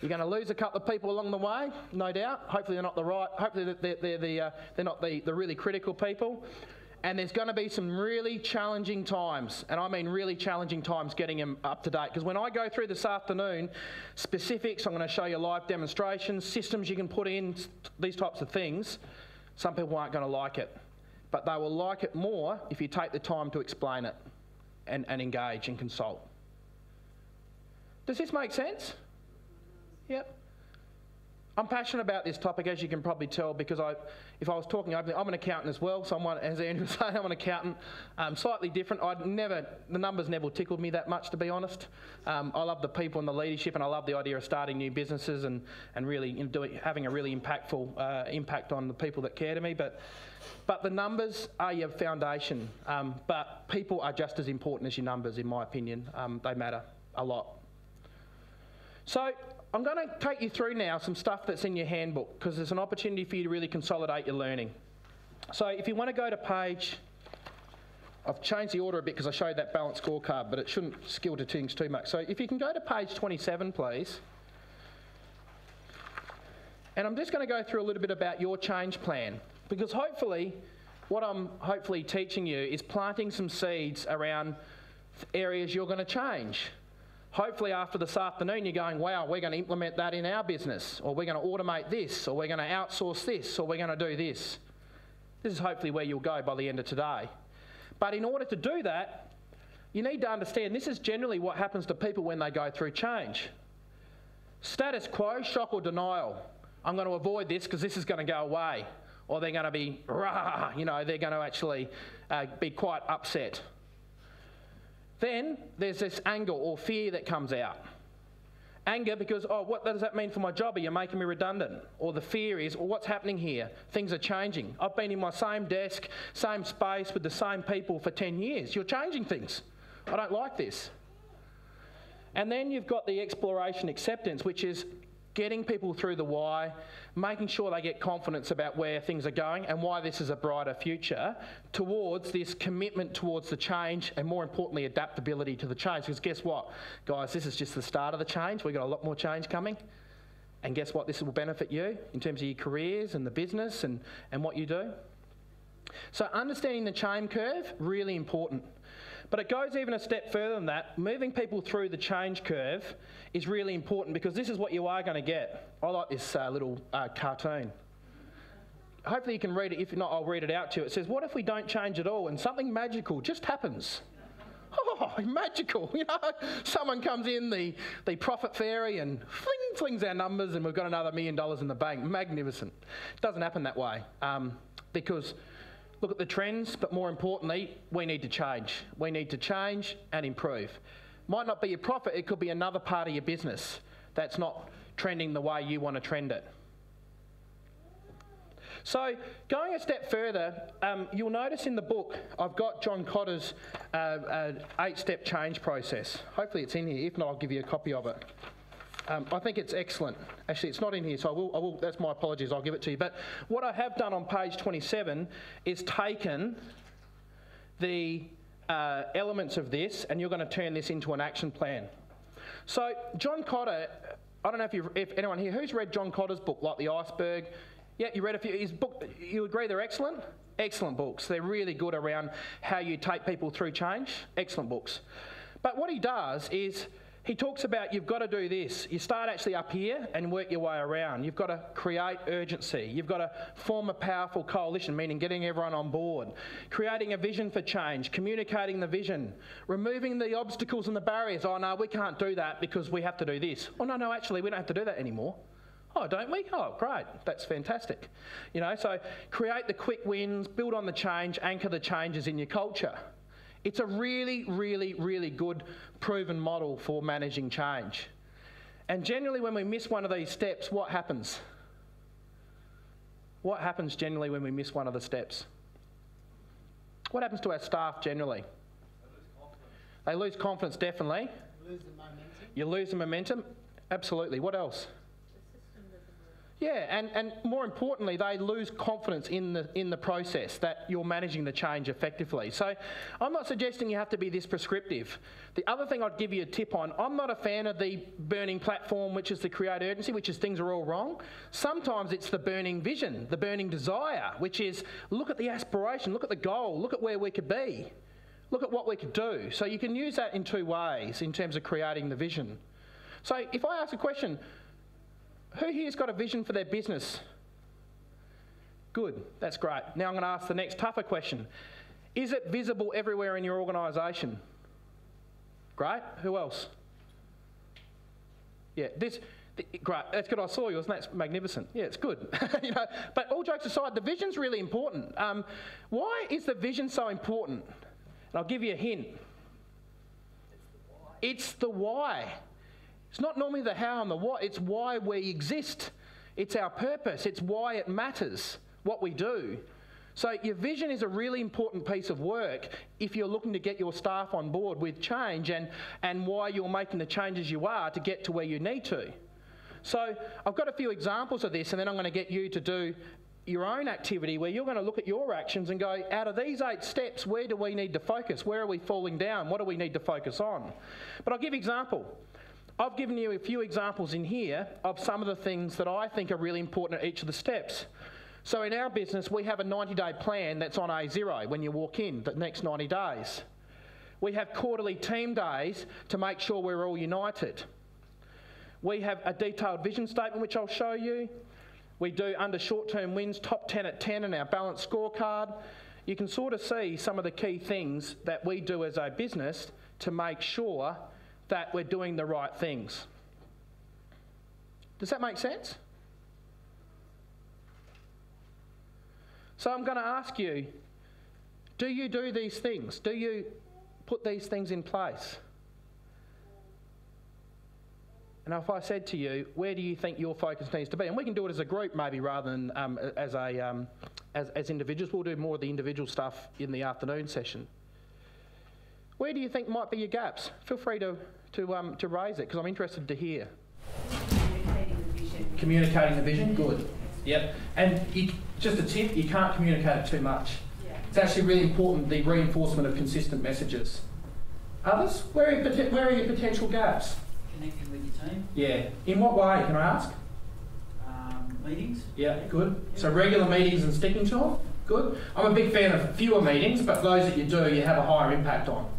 You're going to lose a couple of people along the way, no doubt. Hopefully they're not the right, hopefully they're not the really critical people. And there's going to be some really challenging times, and I mean really challenging times getting them up to date. Because when I go through this afternoon, specifics, I'm going to show you live demonstrations, systems you can put in, these types of things, some people aren't going to like it. But they will like it more if you take the time to explain it and engage and consult. Does this make sense? Yep. I'm passionate about this topic, as you can probably tell, because if I was talking openly, I'm an accountant as well. As Andrew was saying, I'm an accountant. Slightly different. The numbers never tickled me that much, to be honest. I love the people and the leadership, and I love the idea of starting new businesses and really having a really impactful impact on the people that care to me. But the numbers are your foundation. But people are just as important as your numbers, in my opinion. They matter a lot. So I'm going to take you through now some stuff that's in your handbook, because there's an opportunity for you to really consolidate your learning. So if you want to go to page... I've changed the order a bit because I showed that balanced scorecard, but it shouldn't skew to things too much. So if you can go to page 27, please. And I'm just going to go through a little bit about your change plan, because hopefully what I'm teaching you is planting some seeds around areas you're going to change. Hopefully after this afternoon you're going, wow, we're going to implement that in our business, or we're going to automate this, or we're going to outsource this, or we're going to do this. This is hopefully where you'll go by the end of today. But in order to do that, you need to understand this is generally what happens to people when they go through change. Status quo, shock or denial. I'm going to avoid this because this is going to go away. Or they're going to be, rah, they're going to actually be quite upset. Then there's this anger or fear that comes out. Anger because, what does that mean for my job? Are you making me redundant? Or the fear is, what's happening here? Things are changing. I've been in my same desk, same space with the same people for 10 years. You're changing things. I don't like this. And then you've got the exploration acceptance, which is getting people through the why, making sure they get confidence about where things are going and why this is a brighter future, towards this commitment towards the change, and more importantly, adaptability to the change. Because guess what, guys, this is just the start of the change. We've got a lot more change coming. And guess what, this will benefit you in terms of your careers and the business and what you do. So understanding the change curve, really important. But it goes even a step further than that. Moving people through the change curve is really important, because this is what you are going to get. I like this little cartoon. Hopefully you can read it. If not, I'll read it out to you. It says, what if we don't change at all and something magical just happens? Oh, magical. Someone comes in, the profit fairy, and flings our numbers, and we've got another $1 million in the bank. Magnificent. It doesn't happen that way, because... look at the trends, but more importantly, we need to change. We need to change and improve. Might not be your profit, it could be another part of your business that's not trending the way you want to trend it. So, going a step further, you'll notice in the book, I've got John Cotter's 8-step change process. Hopefully it's in here. If not, I'll give you a copy of it. I think it's excellent. Actually, it's not in here, so I will. That's my apologies. I'll give it to you. But what I have done on page 27 is taken the elements of this, and you're going to turn this into an action plan. So John Cotter, I don't know if anyone here, who's read John Cotter's book, like The Iceberg? Yeah, you read a few. His book, you agree they're excellent? Excellent books. They're really good around how you take people through change. Excellent books. But what he does is, he talks about you've got to do this. You start actually up here and work your way around. You've got to create urgency. You've got to form a powerful coalition, meaning getting everyone on board. Creating a vision for change, communicating the vision, removing the obstacles and the barriers. Oh, no, we can't do that because we have to do this. Oh, no, actually, we don't have to do that anymore. Oh, don't we? Oh, great. That's fantastic. So create the quick wins, build on the change, anchor the changes in your culture. It's a really, really, really good proven model for managing change. And generally when we miss one of these steps, what happens? What happens generally when we miss one of the steps? What happens to our staff generally? They lose confidence, definitely. Lose the momentum. You lose the momentum, absolutely. What else? Yeah, and more importantly, they lose confidence in the process that you're managing the change effectively. So I'm not suggesting you have to be this prescriptive. The other thing I'd give you a tip on, I'm not a fan of the burning platform, which is the create urgency, which is things are all wrong. Sometimes it's the burning vision, the burning desire, which is look at the aspiration, look at the goal, look at where we could be, look at what we could do. So you can use that in two ways in terms of creating the vision. So if I ask a question, who here's got a vision for their business? Good, that's great. Now I'm going to ask the next tougher question. Is it visible everywhere in your organisation? Great, who else? Yeah, this Great, that's good. I saw yours, and that's magnificent. Yeah, it's good. You know, but all jokes aside, the vision's really important. Why is the vision so important? And I'll give you a hint. It's the why. It's not normally the how and the what. It's why we exist. It's our purpose. It's why it matters what we do. So your vision is a really important piece of work if you're looking to get your staff on board with change and why you're making the changes you are to get to where you need to. So I've got a few examples of this, and then I'm going to get you to do your own activity where you're going to look at your actions and go, out of these 8 steps, where do we need to focus? Where are we falling down? What do we need to focus on? But I'll give you an example. I've given you a few examples in here of some of the things that I think are really important at each of the steps. So in our business, we have a 90-day plan that's on A0 when you walk in, the next 90 days. We have quarterly team days to make sure we're all united. We have a detailed vision statement, which I'll show you. We do under short-term wins, top 10 at 10 in our balanced scorecard. You can sort of see some of the key things that we do as a business to make sure that we're doing the right things. Does that make sense? So I'm going to ask you, do you do these things? Do you put these things in place? And if I said to you, where do you think your focus needs to be? And we can do it as a group maybe rather than as individuals. We'll do more of the individual stuff in the afternoon session. Where do you think might be your gaps? Feel free to raise it because I'm interested to hear. Communicating the vision. Communicating the vision, good. Yep. And just a tip, you can't communicate it too much. Yeah. It's actually really important, the reinforcement of consistent messages. Others? Where are your potential gaps? Connecting with your team. Yeah. In what way, can I ask? Meetings. Yeah, good. So regular meetings and sticking to them? Good. I'm a big fan of fewer meetings, but those that you do, you have a higher impact on.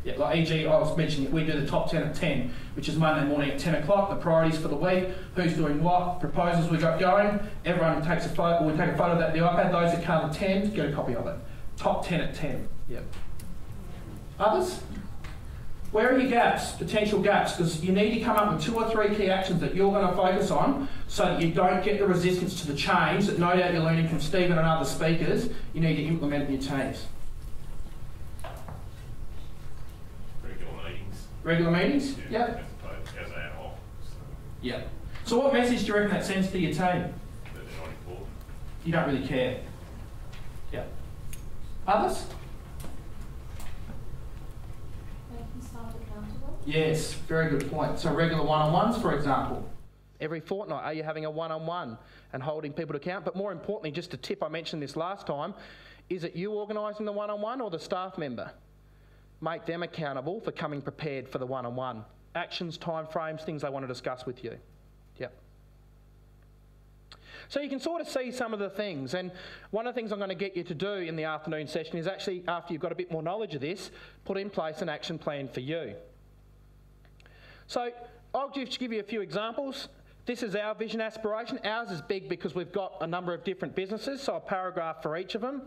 Yeah, like e.g. I was mentioning, we do the top 10 at 10, which is Monday morning at 10 o'clock, the priorities for the week, who's doing what, proposals we got going, everyone takes a photo, we take a photo of that the iPad, those that can't attend, get a copy of it. Top 10 at 10. Yep. Others? Where are your gaps, potential gaps? Because you need to come up with 2 or 3 key actions that you're going to focus on so that you don't get the resistance to the change that no doubt you're learning from Stephen and other speakers you need to implement in your teams. Regular meetings? Yeah. As ad hoc. Yeah. So what message do you reckon that sends to your team? That they're not important. You don't really care. Yeah. Others? Making staff accountable. Yes, very good point. So regular one-on-ones, for example. Every fortnight, are you having a one-on-one and holding people to account? But more importantly, just a tip, I mentioned this last time, is it you organising the one-on-one or the staff member? Make them accountable for coming prepared for the one-on-one. Actions, timeframes, things they want to discuss with you. Yep. So you can sort of see some of the things, and one of the things I'm going to get you to do in the afternoon session is actually, after you've got a bit more knowledge of this, put in place an action plan for you. So I'll just give you a few examples. This is our Vision Aspiration. Ours is big because we've got a number of different businesses, so a paragraph for each of them.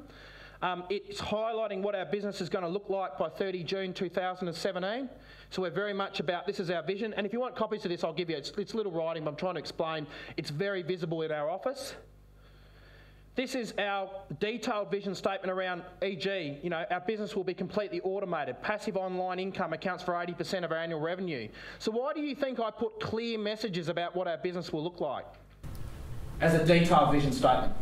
It's highlighting what our business is going to look like by 30 June 2017. So we're very much about, this is our vision. And if you want copies of this, I'll give you, it's little writing, but I'm trying to explain. It's very visible in our office. This is our detailed vision statement around, e.g., you know, our business will be completely automated. Passive online income accounts for 80% of our annual revenue. So why do you think I put clear messages about what our business will look like? As a detailed vision statement.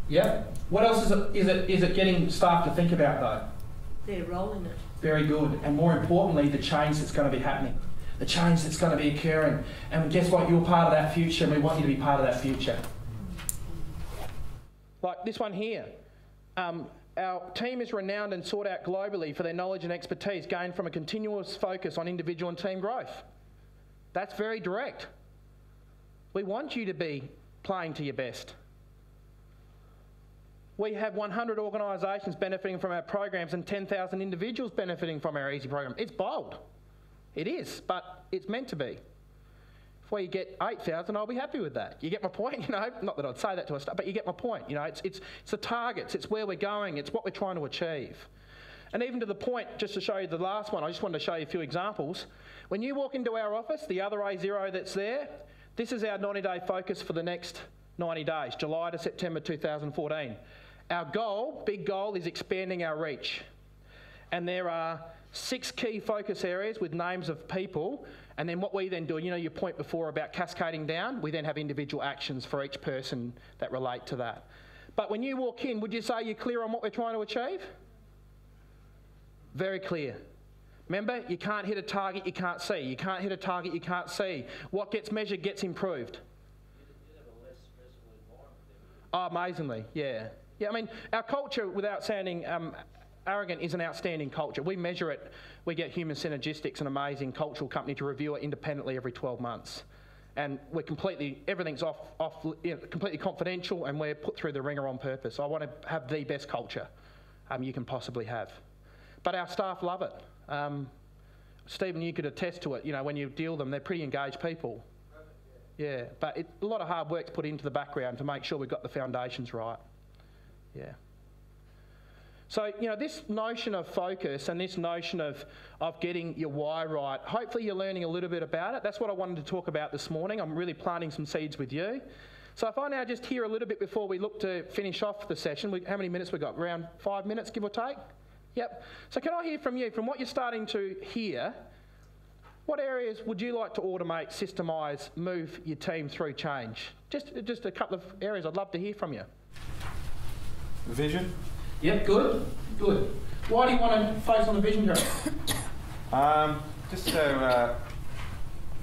Yeah. What else is it getting staff to think about though? Their role in it. Very good. And more importantly, the change that's going to be happening. The change that's going to be occurring. And guess what? You're part of that future and we want you to be part of that future. Like this one here. Our team is renowned and sought out globally for their knowledge and expertise gained from a continuous focus on individual and team growth. That's very direct. We want you to be playing to your best. We have 100 organisations benefiting from our programs and 10,000 individuals benefiting from our Easy program. It's bold. It is, but it's meant to be. If we get 8,000, I'll be happy with that. You get my point? You know, not that I'd say that to a start, but you get my point. You know, it's the targets, it's where we're going, it's what we're trying to achieve. And even to the point, just to show you the last one, I just wanted to show you a few examples. When you walk into our office, the other A0 that's there, this is our 90-day focus for the next 90 days, July to September 2014. Our goal, big goal, is expanding our reach. And there are 6 key focus areas with names of people. And then what we then do, you know your point before about cascading down, we then have individual actions for each person that relate to that. But when you walk in, would you say you're clear on what we're trying to achieve? Very clear. Remember, you can't hit a target you can't see. You can't hit a target you can't see. What gets measured gets improved. You'd have a less stressful environment then. Oh, amazingly, yeah. Yeah, I mean, our culture, without sounding arrogant, is an outstanding culture. We measure it. We get Human Synergistics, an amazing cultural company, to review it independently every 12 months. And we're everything's completely confidential, and we're put through the ringer on purpose. I want to have the best culture you can possibly have. But our staff love it. Stephen, you could attest to it. You know, when you deal with them, they're pretty engaged people. Yeah, but a lot of hard work's put into the background to make sure we've got the foundations right. Yeah. So, you know, this notion of focus and this notion of getting your why right, hopefully you're learning a little bit about it. That's what I wanted to talk about this morning. I'm really planting some seeds with you. So if I now just hear a little bit before we look to finish off the session, how many minutes we got? Around 5 minutes, give or take? Yep. So can I hear from you, from what you're starting to hear, what areas would you like to automate, systemise, move your team through change? Just a couple of areas I'd love to hear from you. Vision. Yep, good. Why do you want to focus on the vision, Jerry? Just so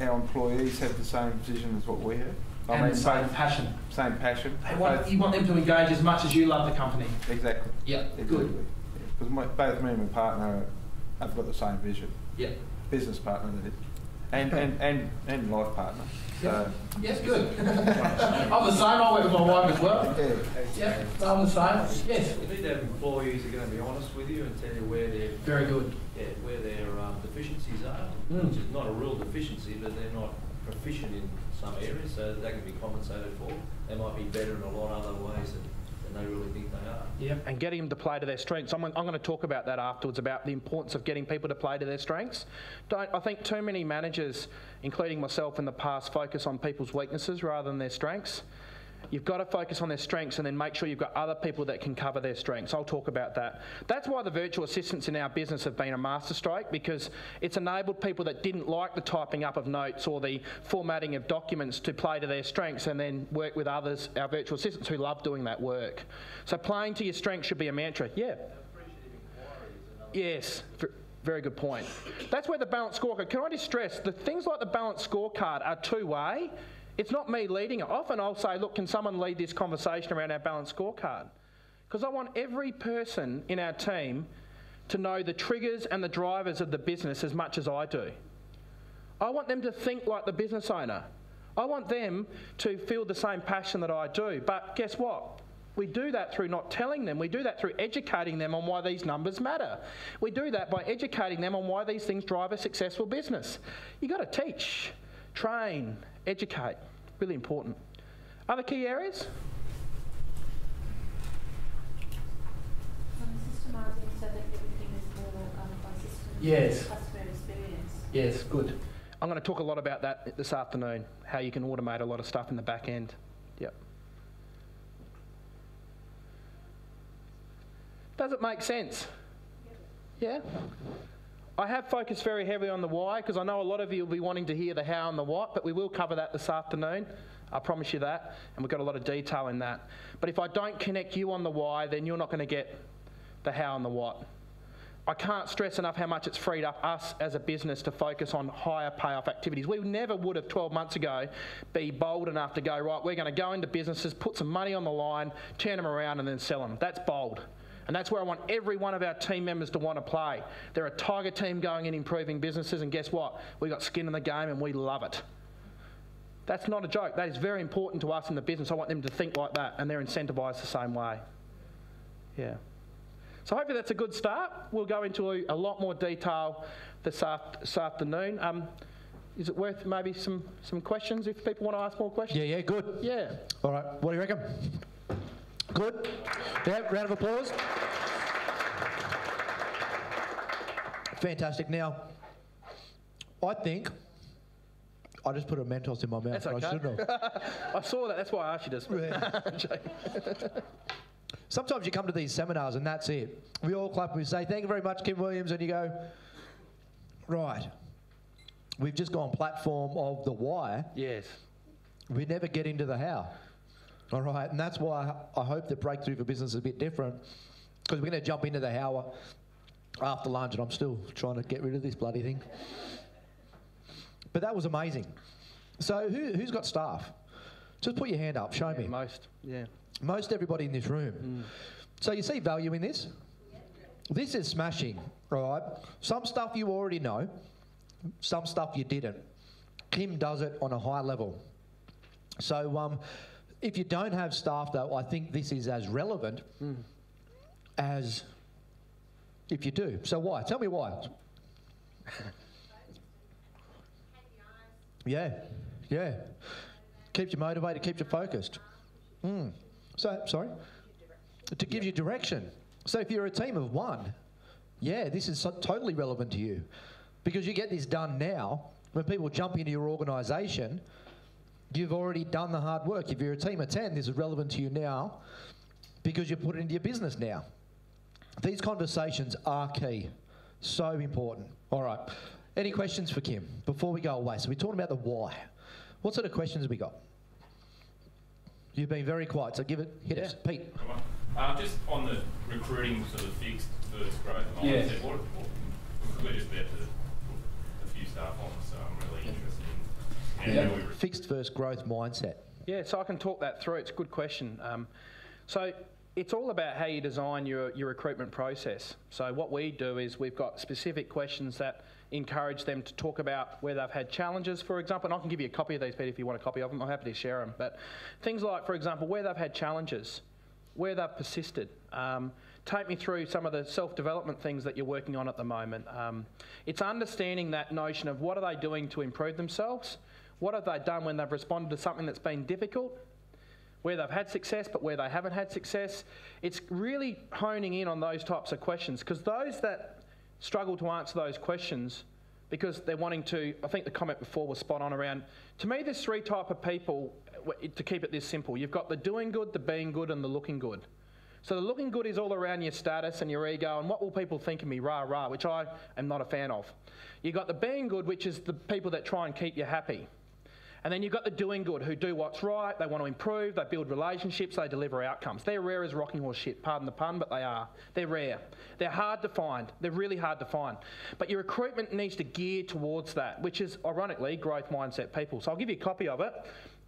our employees have the same vision as what we have. And the same passion. Same passion. You want them to engage as much as you love the company. Exactly. Yeah, exactly. Good. Because both me and my partner have got the same vision. Yeah. Business partner, that is. And life partner. So. Yes, good. I'm the same. I work with my wife as well. Yeah, I'm the same. Yes. You need to have employees who are going to be honest with you and tell you where their where their deficiencies are, which is not a real deficiency, but they're not proficient in some areas, so they can be compensated for. They might be better in a lot of other ways than they really think they are. Yeah, and getting them to play to their strengths. I'm going to talk about that afterwards, about the importance of getting people to play to their strengths. I think too many managers, including myself in the past, focus on people's weaknesses rather than their strengths. You've got to focus on their strengths and then make sure you've got other people that can cover their strengths. I'll talk about that. That's why the virtual assistants in our business have been a masterstroke, because it's enabled people that didn't like the typing up of notes or the formatting of documents to play to their strengths and then work with others, our virtual assistants, who love doing that work. So playing to your strengths should be a mantra. Yeah. Yes. Very good point. That's where the balanced scorecard, can I just stress, the things like the balanced scorecard are two-way. It's not me leading it. Often I'll say, look, can someone lead this conversation around our balanced scorecard? Because I want every person in our team to know the triggers and the drivers of the business as much as I do. I want them to think like the business owner. I want them to feel the same passion that I do. But guess what? We do that through not telling them. We do that through educating them on why these numbers matter. We do that by educating them on why these things drive a successful business. You've got to teach, train, educate. Really important. Other key areas? Systemising so that everything is more consistent. Yes. Customer experience. Yes, good. I'm going to talk a lot about that this afternoon, how you can automate a lot of stuff in the back end. Yep. Does it make sense? Yeah? I have focused very heavily on the why, because I know a lot of you will be wanting to hear the how and the what, but we will cover that this afternoon. I promise you that, and we've got a lot of detail in that. But if I don't connect you on the why, then you're not going to get the how and the what. I can't stress enough how much it's freed up us as a business to focus on higher payoff activities. We never would have 12 months ago be bold enough to go, right, we're going to go into businesses, put some money on the line, turn them around and then sell them. That's bold. And that's where I want every one of our team members to want to play. They're a tiger team going in improving businesses, and guess what? We've got skin in the game and we love it. That's not a joke. That is very important to us in the business. I want them to think like that, and they're incentivised the same way. Yeah. So hopefully that's a good start. We'll go into a lot more detail this afternoon. Is it worth maybe some questions if people want to ask more questions? Yeah, good. Yeah. All right, what do you reckon? Good? Yeah, round of applause. Fantastic. Now, I think I just put a Mentos in my mouth. That's okay. I shouldn't have. I saw that. That's why I asked you to. Sometimes you come to these seminars and that's it. We all clap and we say, thank you very much, Kym Williams, and you go, right, we've just gone platform of the why. Yes. We never get into the how. All right, and that's why I hope the Breakthrough for Business is a bit different, because we're going to jump into the how after lunch, and I'm still trying to get rid of this bloody thing. But that was amazing. So who's got staff? Just put your hand up. Show me. Most, yeah. Most everybody in this room. So you see value in this? This is smashing, right? Some stuff you already know, some stuff you didn't. Kym does it on a high level. So if you don't have staff, though, I think this is as relevant as if you do. So why? Tell me why. Yeah. Keeps you motivated, keeps you focused. So, sorry? To give you direction. So if you're a team of one, yeah, this is totally relevant to you, because you get this done now. When people jump into your organisation, you've already done the hard work. If you're a team of 10, this is relevant to you now because you put it into your business now. These conversations are key. So important. All right. Any questions for Kym before we go away? So we're talking about the why. What sort of questions have we got? You've been very quiet, so hit us. Pete. Just on the recruiting sort of fixed versus growth mindset, what we're just about to put a few staff on, so I'm really interested in fixed versus growth mindset. Yeah, so I can talk that through. It's a good question. So it's all about how you design your recruitment process. So what we do is we've got specific questions that encourage them to talk about where they've had challenges, for example, and I can give you a copy of these, Pete, if you want a copy of them. I'm happy to share them. But things like, for example, where they've had challenges, where they've persisted. Take me through some of the self-development things that you're working on at the moment. It's understanding that notion of what are they doing to improve themselves, what have they done when they've responded to something that's been difficult, where they've had success but where they haven't had success. It's really honing in on those types of questions, because those that struggle to answer those questions because they're wanting to, I think the comment before was spot on around, to me there's three types of people, to keep it this simple. You've got the doing good, the being good and the looking good. So the looking good is all around your status and your ego and what will people think of me, rah, rah, which I am not a fan of. You've got the being good, which is the people that try and keep you happy. And then you've got the doing good, who do what's right, they want to improve, they build relationships, they deliver outcomes. They're rare as rocking horse shit, pardon the pun, but they are. They're rare. They're hard to find. They're really hard to find. But your recruitment needs to gear towards that, which is, ironically, growth mindset people. So I'll give you a copy of it,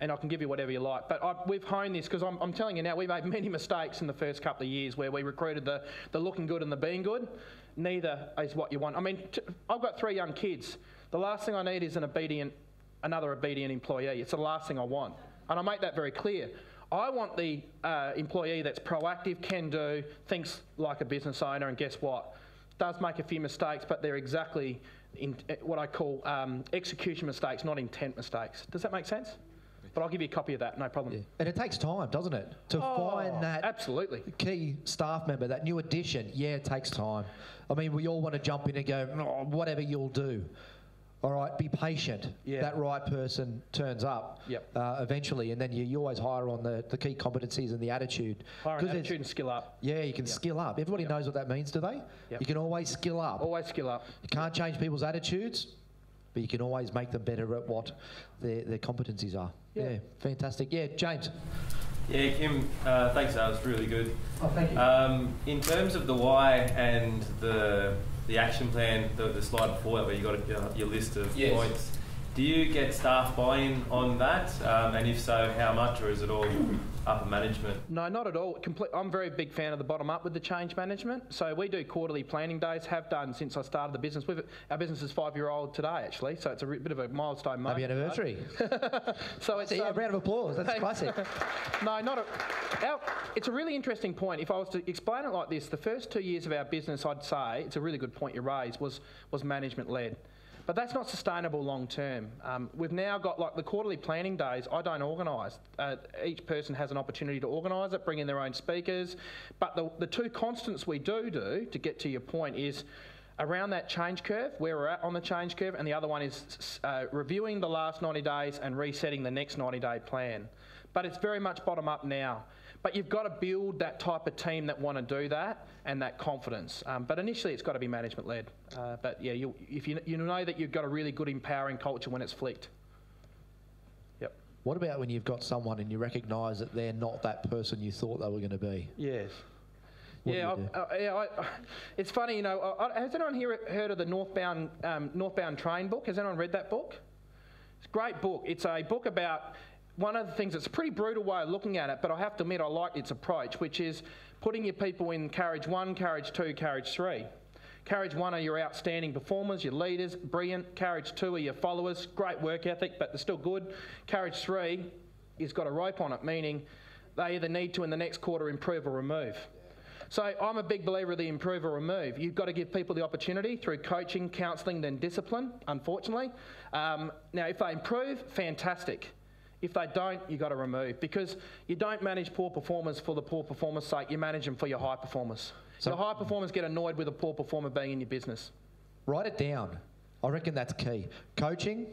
and I can give you whatever you like. But we've honed this, because I'm telling you now, we made many mistakes in the first couple of years where we recruited the looking good and the being good. Neither is what you want. I mean, I've got 3 young kids. The last thing I need is another obedient employee. It's the last thing I want. And I make that very clear. I want the employee that's proactive, can do, thinks like a business owner, and guess what? Does make a few mistakes, but they're exactly in what I call execution mistakes, not intent mistakes. Does that make sense? But I'll give you a copy of that, no problem. Yeah. And it takes time, doesn't it? To find that absolutely key staff member, that new addition. Yeah, it takes time. I mean, we all want to jump in and go, oh, whatever you'll do. All right, be patient. Yeah. That right person turns up eventually, and then you always hire on the key competencies and the attitude. Hire an attitude and skill up. Yeah, you can skill up. Everybody knows what that means, do they? You can always skill up. Always skill up. You can't change people's attitudes, but you can always make them better at what their competencies are. Yeah, fantastic. Yeah, James. Yeah, Kym, thanks, that was really good. Oh, thank you. In terms of the why and the action plan, the slide before that where you got your list of points, do you get staff buy-in on that? And if so, how much, or is it all upper management? No, not at all. I'm a very big fan of the bottom up with the change management. So we do quarterly planning days, have done since I started the business. Our business is 5-year-old today, actually, so it's a bit of a milestone moment. Happy anniversary. So it's a round of applause. That's classic. No, it's a really interesting point. If I was to explain it like this, the first 2 years of our business, I'd say, it's a really good point you raised, was management-led. But that's not sustainable long term. We've now got, like, the quarterly planning days, I don't organise. Each person has an opportunity to organise it, bring in their own speakers. But the 2 constants we do, to get to your point, is around that change curve, where we're at on the change curve, and the other one is reviewing the last 90 days and resetting the next 90-day plan. But it's very much bottom up now. But you've got to build that type of team that want to do that and that confidence. But initially, it's got to be management-led. But yeah, if you know that you've got a really good empowering culture when it's flicked. Yep. What about when you've got someone and you recognise that they're not that person you thought they were going to be? Yes. It's funny, you know. Has anyone here heard of the Northbound Train book? Has anyone read that book? It's a great book. It's a book about one of the things. It's a pretty brutal way of looking at it, but I have to admit I like its approach, which is putting your people in carriage 1, carriage 2, carriage 3. Carriage 1 are your outstanding performers, your leaders, brilliant. Carriage 2 are your followers, great work ethic, but they're still good. Carriage 3 has got a rope on it, meaning they either need to in the next quarter improve or remove. So I'm a big believer of the improve or remove. You've got to give people the opportunity through coaching, counselling, then discipline, unfortunately. Now, if they improve, fantastic. If they don't, you've got to remove, because you don't manage poor performers for the poor performers' sake. You manage them for your high performers. So your high performers get annoyed with a poor performer being in your business. Write it down. I reckon that's key. Coaching,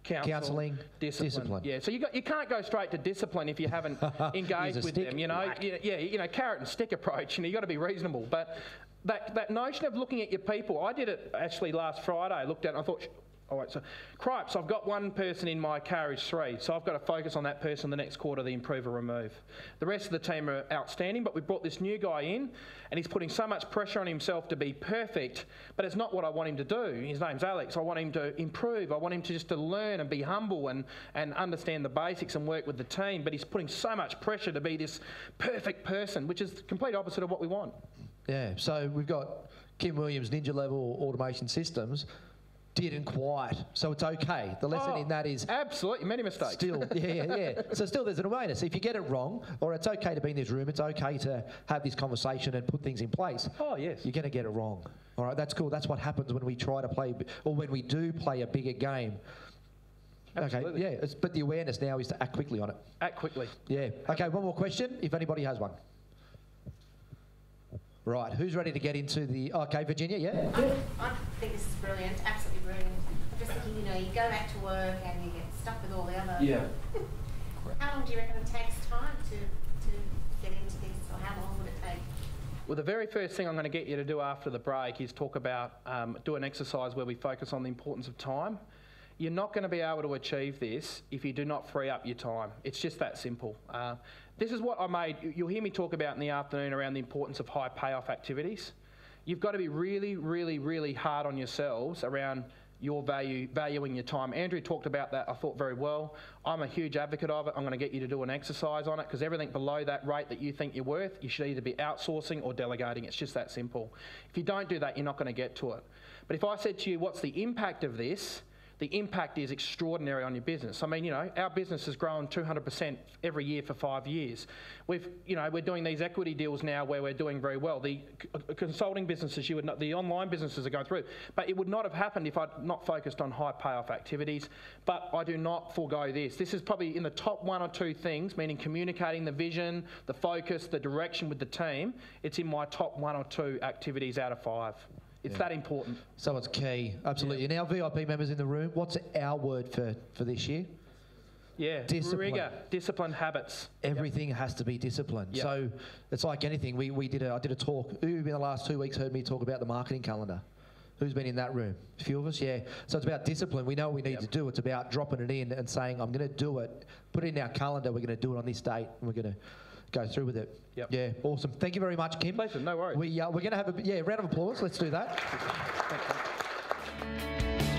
counselling, discipline. Yeah, so you can't go straight to discipline if you haven't engaged with them. You know, carrot and stick approach. You know, you got to be reasonable. But that notion of looking at your people, I did it actually last Friday. I looked at it and I thought, all right, so cripes, I've got one person in my carriage 3, so I've got to focus on that person the next quarter, the improve or remove. The rest of the team are outstanding, but we brought this new guy in, and he's putting so much pressure on himself to be perfect, but it's not what I want him to do. His name's Alex. I want him to improve. I want him to just to learn and be humble and understand the basics and work with the team, but he's putting so much pressure to be this perfect person, which is the complete opposite of what we want. Yeah, so we've got Kym Williams, Ninja Level Automation Systems, didn't quite, so it's okay. The lesson in that is absolutely many mistakes. Still, yeah. So still, there's an awareness. If you get it wrong, or it's okay to be in this room, it's okay to have this conversation and put things in place. Oh yes, you're going to get it wrong. All right, that's cool. That's what happens when we try to play, or when we do play a bigger game. Absolutely. Okay, yeah. But the awareness now is to act quickly on it. Act quickly. Yeah. Okay. One more question, if anybody has one. Right, who's ready to get into the... Okay, Virginia, yeah? I think this is brilliant, absolutely brilliant. I'm just thinking, you know, you go back to work and you get stuck with all the other... Yeah. How long do you reckon it takes time to get into this, or how long would it take? Well, the very first thing I'm going to get you to do after the break is talk about, do an exercise where we focus on the importance of time. You're not going to be able to achieve this if you do not free up your time. It's just that simple. This is what I made, you'll hear me talk about in the afternoon around the importance of high payoff activities. You've got to be really, really, really hard on yourselves around your valuing your time. Andrew talked about that, I thought, very well. I'm a huge advocate of it. I'm going to get you to do an exercise on it, because everything below that rate that you think you're worth, you should either be outsourcing or delegating. It's just that simple. If you don't do that, you're not going to get to it. But if I said to you, what's the impact of this? The impact is extraordinary on your business. I mean, you know, our business has grown 200% every year for 5 years. We're doing these equity deals now where we're doing very well. The consulting businesses, the online businesses are going through. But it would not have happened if I'd not focused on high payoff activities. But I do not forego this. This is probably in the top 1 or 2 things, meaning communicating the vision, the focus, the direction with the team. It's in my top 1 or 2 activities out of 5. It's that important. So it's key, absolutely. And our VIP members in the room, what's our word for this year? Yeah, discipline. Rigor, disciplined habits. Everything has to be disciplined. Yep. So it's like anything. I did a talk. Who in the last 2 weeks heard me talk about the marketing calendar? Who's been in that room? A few of us, yeah. So it's about discipline. We know what we need to do. It's about dropping it in and saying, I'm going to do it. Put it in our calendar. We're going to do it on this date, and we're going to go through with it. Yep. Yeah, awesome. Thank you very much, Kym. Pleasure, no worries. We're going to have a round of applause. Let's do that. Thank you.